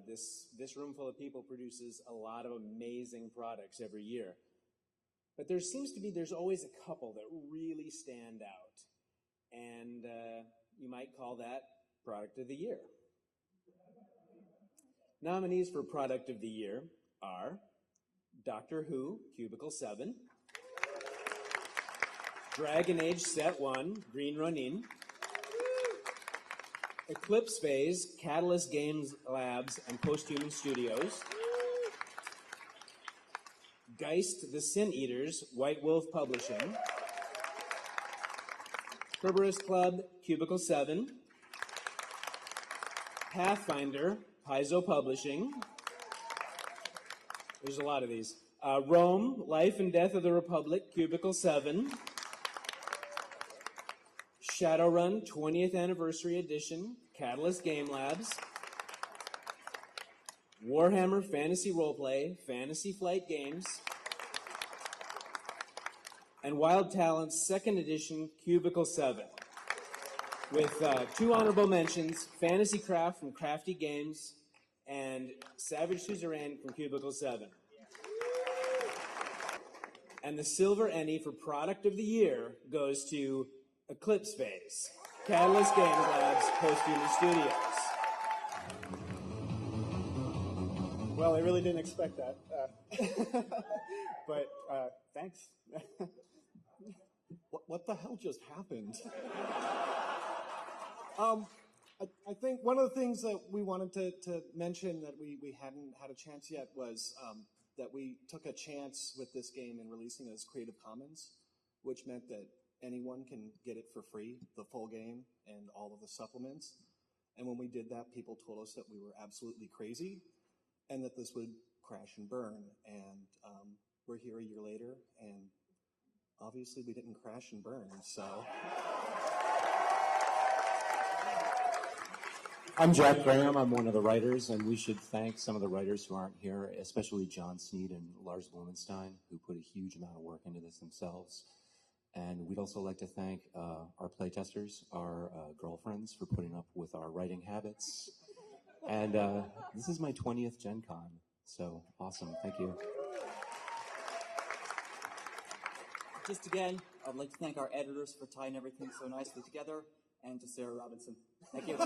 this room full of people produces a lot of amazing products every year. But there's always a couple that really stand out. And you might call that Product of the Year. Nominees for Product of the Year are Doctor Who, Cubicle 7, Dragon Age Set 1, Green Ronin, Eclipse Phase, Catalyst Games Labs and Posthuman Studios, Geist the Sin Eaters, White Wolf Publishing, Kerberos Club, Cubicle 7, Pathfinder, Paizo Publishing. There's a lot of these. Rome, Life and Death of the Republic, Cubicle 7. Shadowrun, 20th Anniversary Edition, Catalyst Game Labs. Warhammer Fantasy Roleplay, Fantasy Flight Games. And Wild Talents, 2nd Edition, Cubicle 7. With 2 honorable mentions, Fantasy Craft from Crafty Games and Savage Suzerain from Cubicle 7. And the Silver ENnie for Product of the Year goes to Eclipse Phase, Catalyst Games Labs, Posthuman Studios. Well, I really didn't expect that. But thanks. What the hell just happened? I think one of the things that we wanted to mention that we hadn't had a chance yet was that we took a chance with this game in releasing it as Creative Commons, which meant that anyone can get it for free, the full game and all of the supplements. And when we did that, people told us that we were absolutely crazy and that this would crash and burn. And we're here a year later, and obviously we didn't crash and burn, so. I'm Jack Graham. I'm one of the writers, and we should thank some of the writers who aren't here, especially John Sneed and Lars Blumenstein, who put a huge amount of work into this themselves. And we'd also like to thank our playtesters, our girlfriends, for putting up with our writing habits. And this is my 20th Gen Con, so awesome. Thank you. Just again, I'd like to thank our editors for tying everything so nicely together, and to Sarah Robinson. Thank you.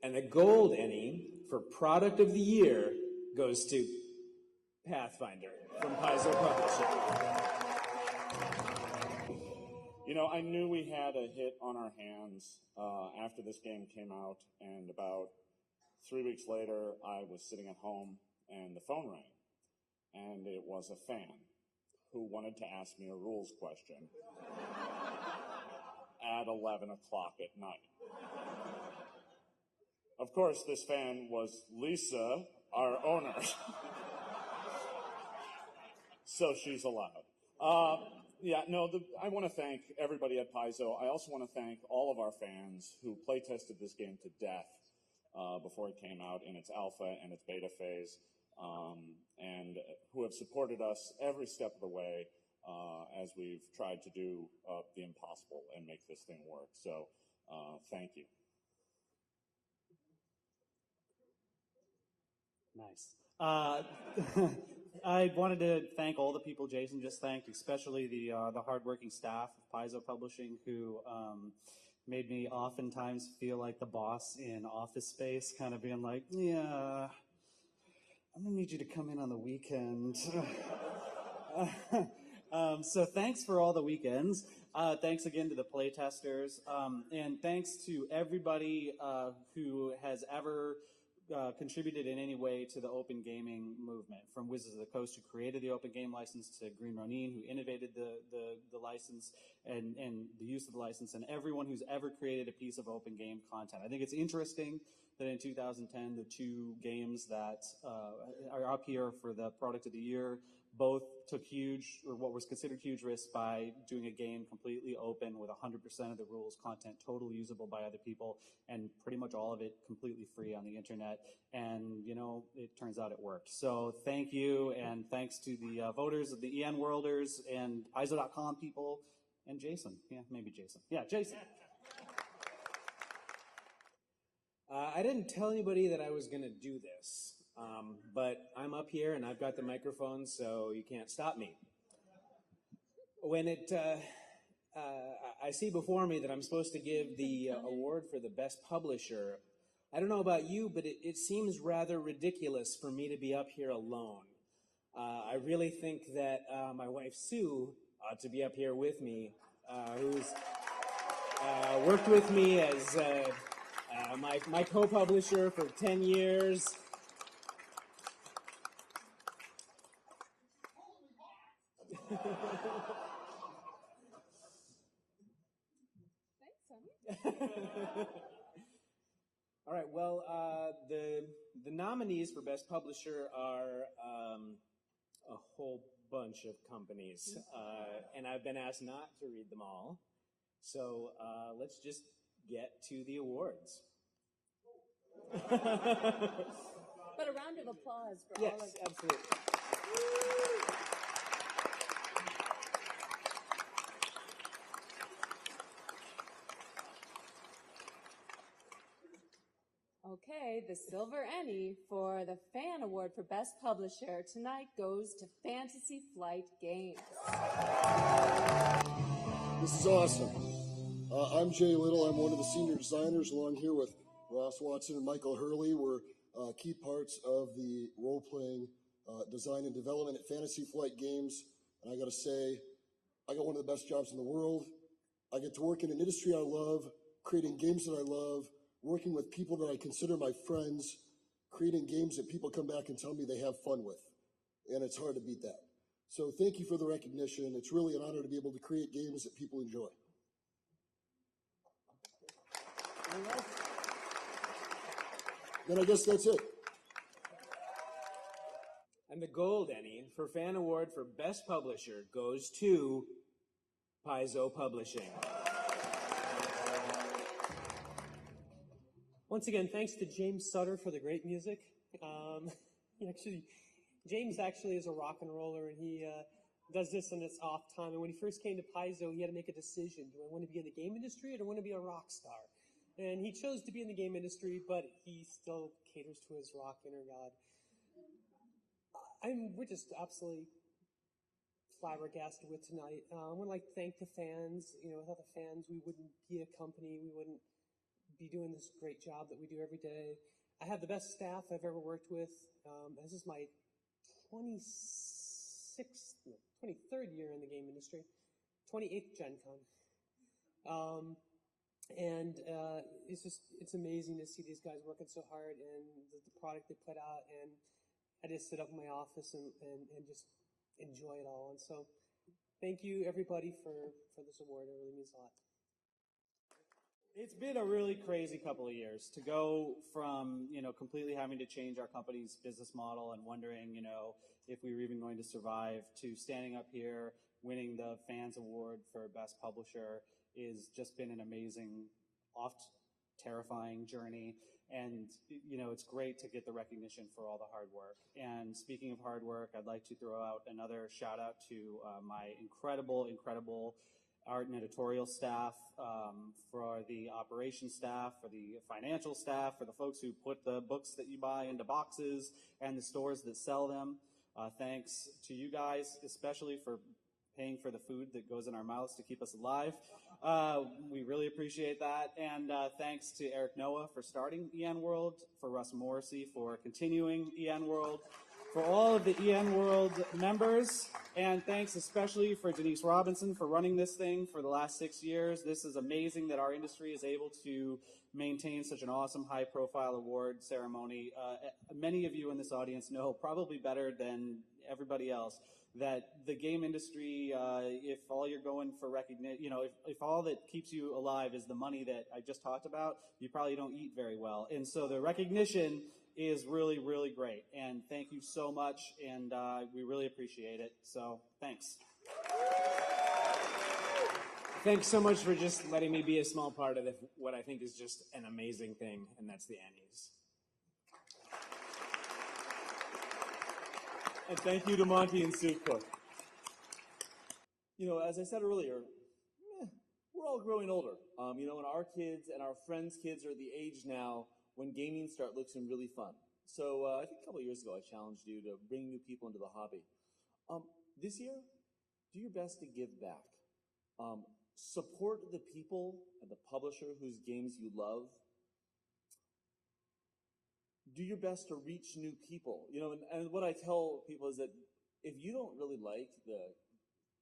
And the Gold ENnie for Product of the Year goes to Pathfinder from Paizo Publishing. You know, I knew we had a hit on our hands after this game came out, and about 3 weeks later, I was sitting at home, and the phone rang, and it was a fan who wanted to ask me a rules question at 11 o'clock at night. Of course, this fan was Lisa, our owner. So she's allowed. I want to thank everybody at Paizo. I also want to thank all of our fans who playtested this game to death before it came out in its alpha and its beta phase, and who have supported us every step of the way as we've tried to do the impossible and make this thing work. So thank you. Nice. I wanted to thank all the people Jason just thanked, especially the hardworking staff of Paizo Publishing, who made me oftentimes feel like the boss in Office Space, kind of being like, yeah, I'm gonna need you to come in on the weekend. So thanks for all the weekends. Thanks again to the playtesters, and thanks to everybody who has ever contributed in any way to the open gaming movement, from Wizards of the Coast, who created the open game license, to Green Ronin, who innovated the license and the use of the license, and everyone who's ever created a piece of open game content. I think it's interesting that in 2010, the two games that are up here for the product of the year both took huge, or what was considered huge, risks by doing a game completely open with 100% of the rules, content totally usable by other people, and pretty much all of it completely free on the internet. And, you know, it turns out it worked. So thank you, and thanks to the voters of the EN Worlders and Paizo.com people, and Jason. Yeah, maybe Jason. Yeah, Jason. I didn't tell anybody that I was going to do this, but I'm up here and I've got the microphone, so you can't stop me. When I see before me that I'm supposed to give the award for the best publisher, I don't know about you, but it seems rather ridiculous for me to be up here alone. I really think that my wife Sue ought to be up here with me, who's worked with me as my co-publisher for 10 years. All right, well, the nominees for Best Publisher are a whole bunch of companies, and I've been asked not to read them all. So let's just get to the awards. But a round of applause for all of Yes, you. absolutely. Okay, the Silver ENnie for the Fan Award for Best Publisher tonight goes to Fantasy Flight Games. This is awesome. I'm Jay Little. I'm one of the senior designers, along here with Ross Watson and Michael Hurley. We're key parts of the role-playing design and development at Fantasy Flight Games. And I got to say, I got one of the best jobs in the world. I get to work in an industry I love, creating games that I love, working with people that I consider my friends, creating games that people come back and tell me they have fun with. And it's hard to beat that. So thank you for the recognition. It's really an honor to be able to create games that people enjoy. Then I guess that's it. And the gold ENnie for Fan Award for Best Publisher goes to Paizo Publishing. Once again, thanks to James Sutter for the great music. James actually is a rock and roller, and he does this in his off time. And when he first came to Paizo, he had to make a decision. Do I want to be in the game industry or do I want to be a rock star? And he chose to be in the game industry, but he still caters to his rock inner god. We're just absolutely flabbergasted with tonight. I would like to thank the fans. You know, without the fans, we wouldn't be a company. We wouldn't be doing this great job that we do every day. I have the best staff I've ever worked with. This is my 23rd year in the game industry, 28th GenCon. It's amazing to see these guys working so hard and the product they put out. And I just sit up in my office and just enjoy it all. And so thank you, everybody, for this award. It really means a lot. It's been a really crazy couple of years to go from, completely having to change our company's business model and wondering, if we were even going to survive, to standing up here, winning the Fans Award for Best Publisher. Is just been an amazing, oft terrifying journey. And, it's great to get the recognition for all the hard work. And speaking of hard work, I'd like to throw out another shout out to my incredible art and editorial staff, for the operations staff, for the financial staff, for the folks who put the books that you buy into boxes and the stores that sell them. Thanks to you guys, especially for paying for the food that goes in our mouths to keep us alive. We really appreciate that. And thanks to Eric Noah for starting EN World, for Russ Morrissey for continuing EN World, for all of the EN World members, and thanks especially for Denise Robinson for running this thing for the last 6 years. This is amazing that our industry is able to maintain such an awesome high-profile award ceremony. Many of you in this audience know, probably better than everybody else, that the game industry, if all you're going for recognition, if all that keeps you alive is the money that I just talked about, you probably don't eat very well. And so the recognition is really, really great. And thank you so much, and we really appreciate it. So thanks. Thanks so much for just letting me be a small part of what I think is just an amazing thing, and that's the ENnies. And thank you to Monty and Sue Cook. As I said earlier, we're all growing older. And our kids and our friends' kids are at the age now when gaming looks really fun. So I think a couple of years ago I challenged you to bring new people into the hobby. This year, do your best to give back. Support the people and the publisher whose games you love. Do your best to reach new people. And what I tell people is that if you don't really like the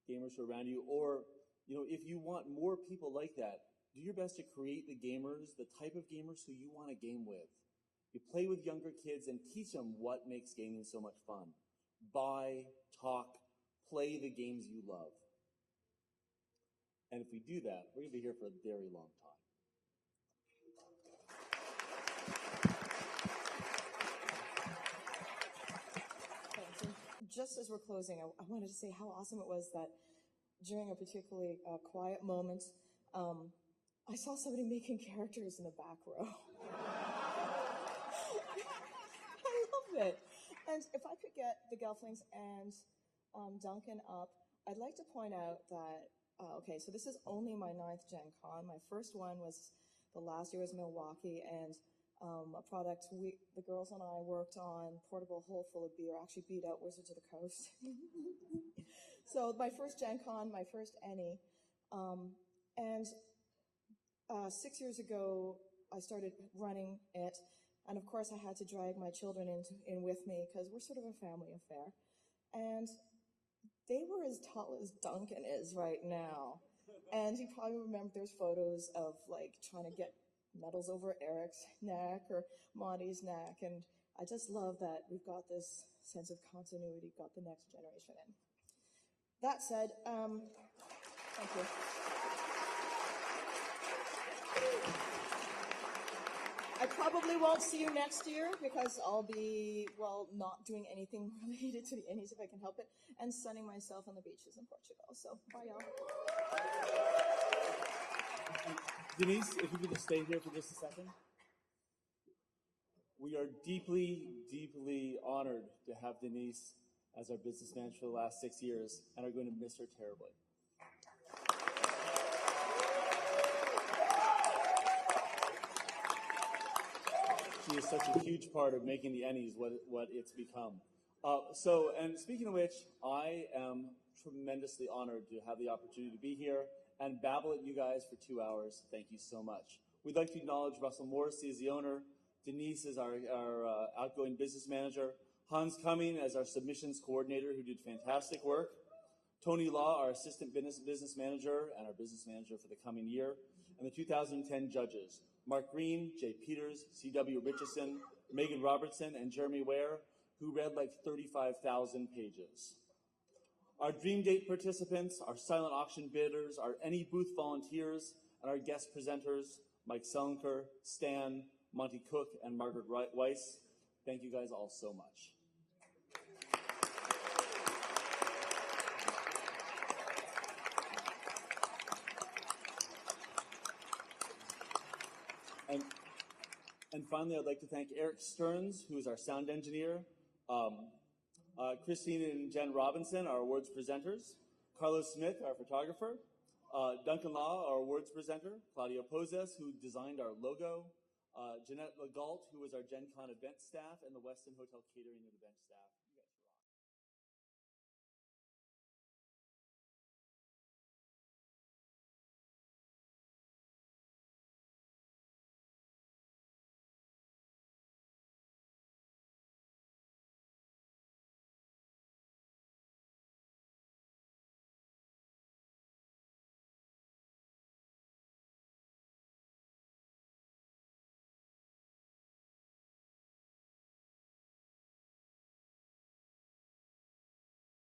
gamers who are around you, or if you want more people like that, do your best to create the gamers, the type of gamers who you want to game with. You play with younger kids and teach them what makes gaming so much fun. Buy, talk, play the games you love. And if we do that, we're going to be here for a very long time. Thanks. And just as we're closing, I wanted to say how awesome it was that during a particularly quiet moment, I saw somebody making characters in the back row. I love it. And if I could get the Gelflings and Duncan up, I'd like to point out that okay, so this is only my 9th GenCon. My first one was the last year was Milwaukee, and a product the girls and I worked on, portable hole full of beer, actually beat out Wizards of the Coast. So my first GenCon, my first ENnie, and 6 years ago I started running it, and of course I had to drag my children in with me because we're sort of a family affair, and they were as tall as Duncan is right now. And you probably remember there's photos of trying to get medals over Eric's neck or Monty's neck. And I just love that we've got this sense of continuity, got the next generation in. That said, thank you. I probably won't see you next year because I'll be, not doing anything related to the ENnies if I can help it, and sunning myself on the beaches in Portugal. So, bye, y'all. Denise, if you could just stay here for just a second. We are deeply, deeply honored to have Denise as our business manager for the last 6 years, and are going to miss her terribly. She is such a huge part of making the ENnies what it's become. And speaking of which, I am tremendously honored to have the opportunity to be here and babble at you guys for 2 hours. Thank you so much. We'd like to acknowledge Russell Morrissey as the owner, Denise as our outgoing business manager, Hans Cumming as our submissions coordinator, who did fantastic work, Tony Law, our assistant business manager and our business manager for the coming year, and the 2010 judges, Mark Green, Jay Peters, C.W. Richardson, Megan Robertson, and Jeremy Ware, who read 35,000 pages. Our Dream Date participants, our silent auction bidders, our ENnie booth volunteers, and our guest presenters, Mike Selenker, Stan, Monty Cook, and Margaret Weiss. Thank you guys all so much. And finally, I'd like to thank Eric Stearns, who is our sound engineer, Christine and Jen Robinson, our awards presenters, Carlos Smith, our photographer, Duncan Law, our awards presenter, Claudio Pozes, who designed our logo, Jeanette Legault, who was our GenCon event staff, and the Westin Hotel catering and event staff.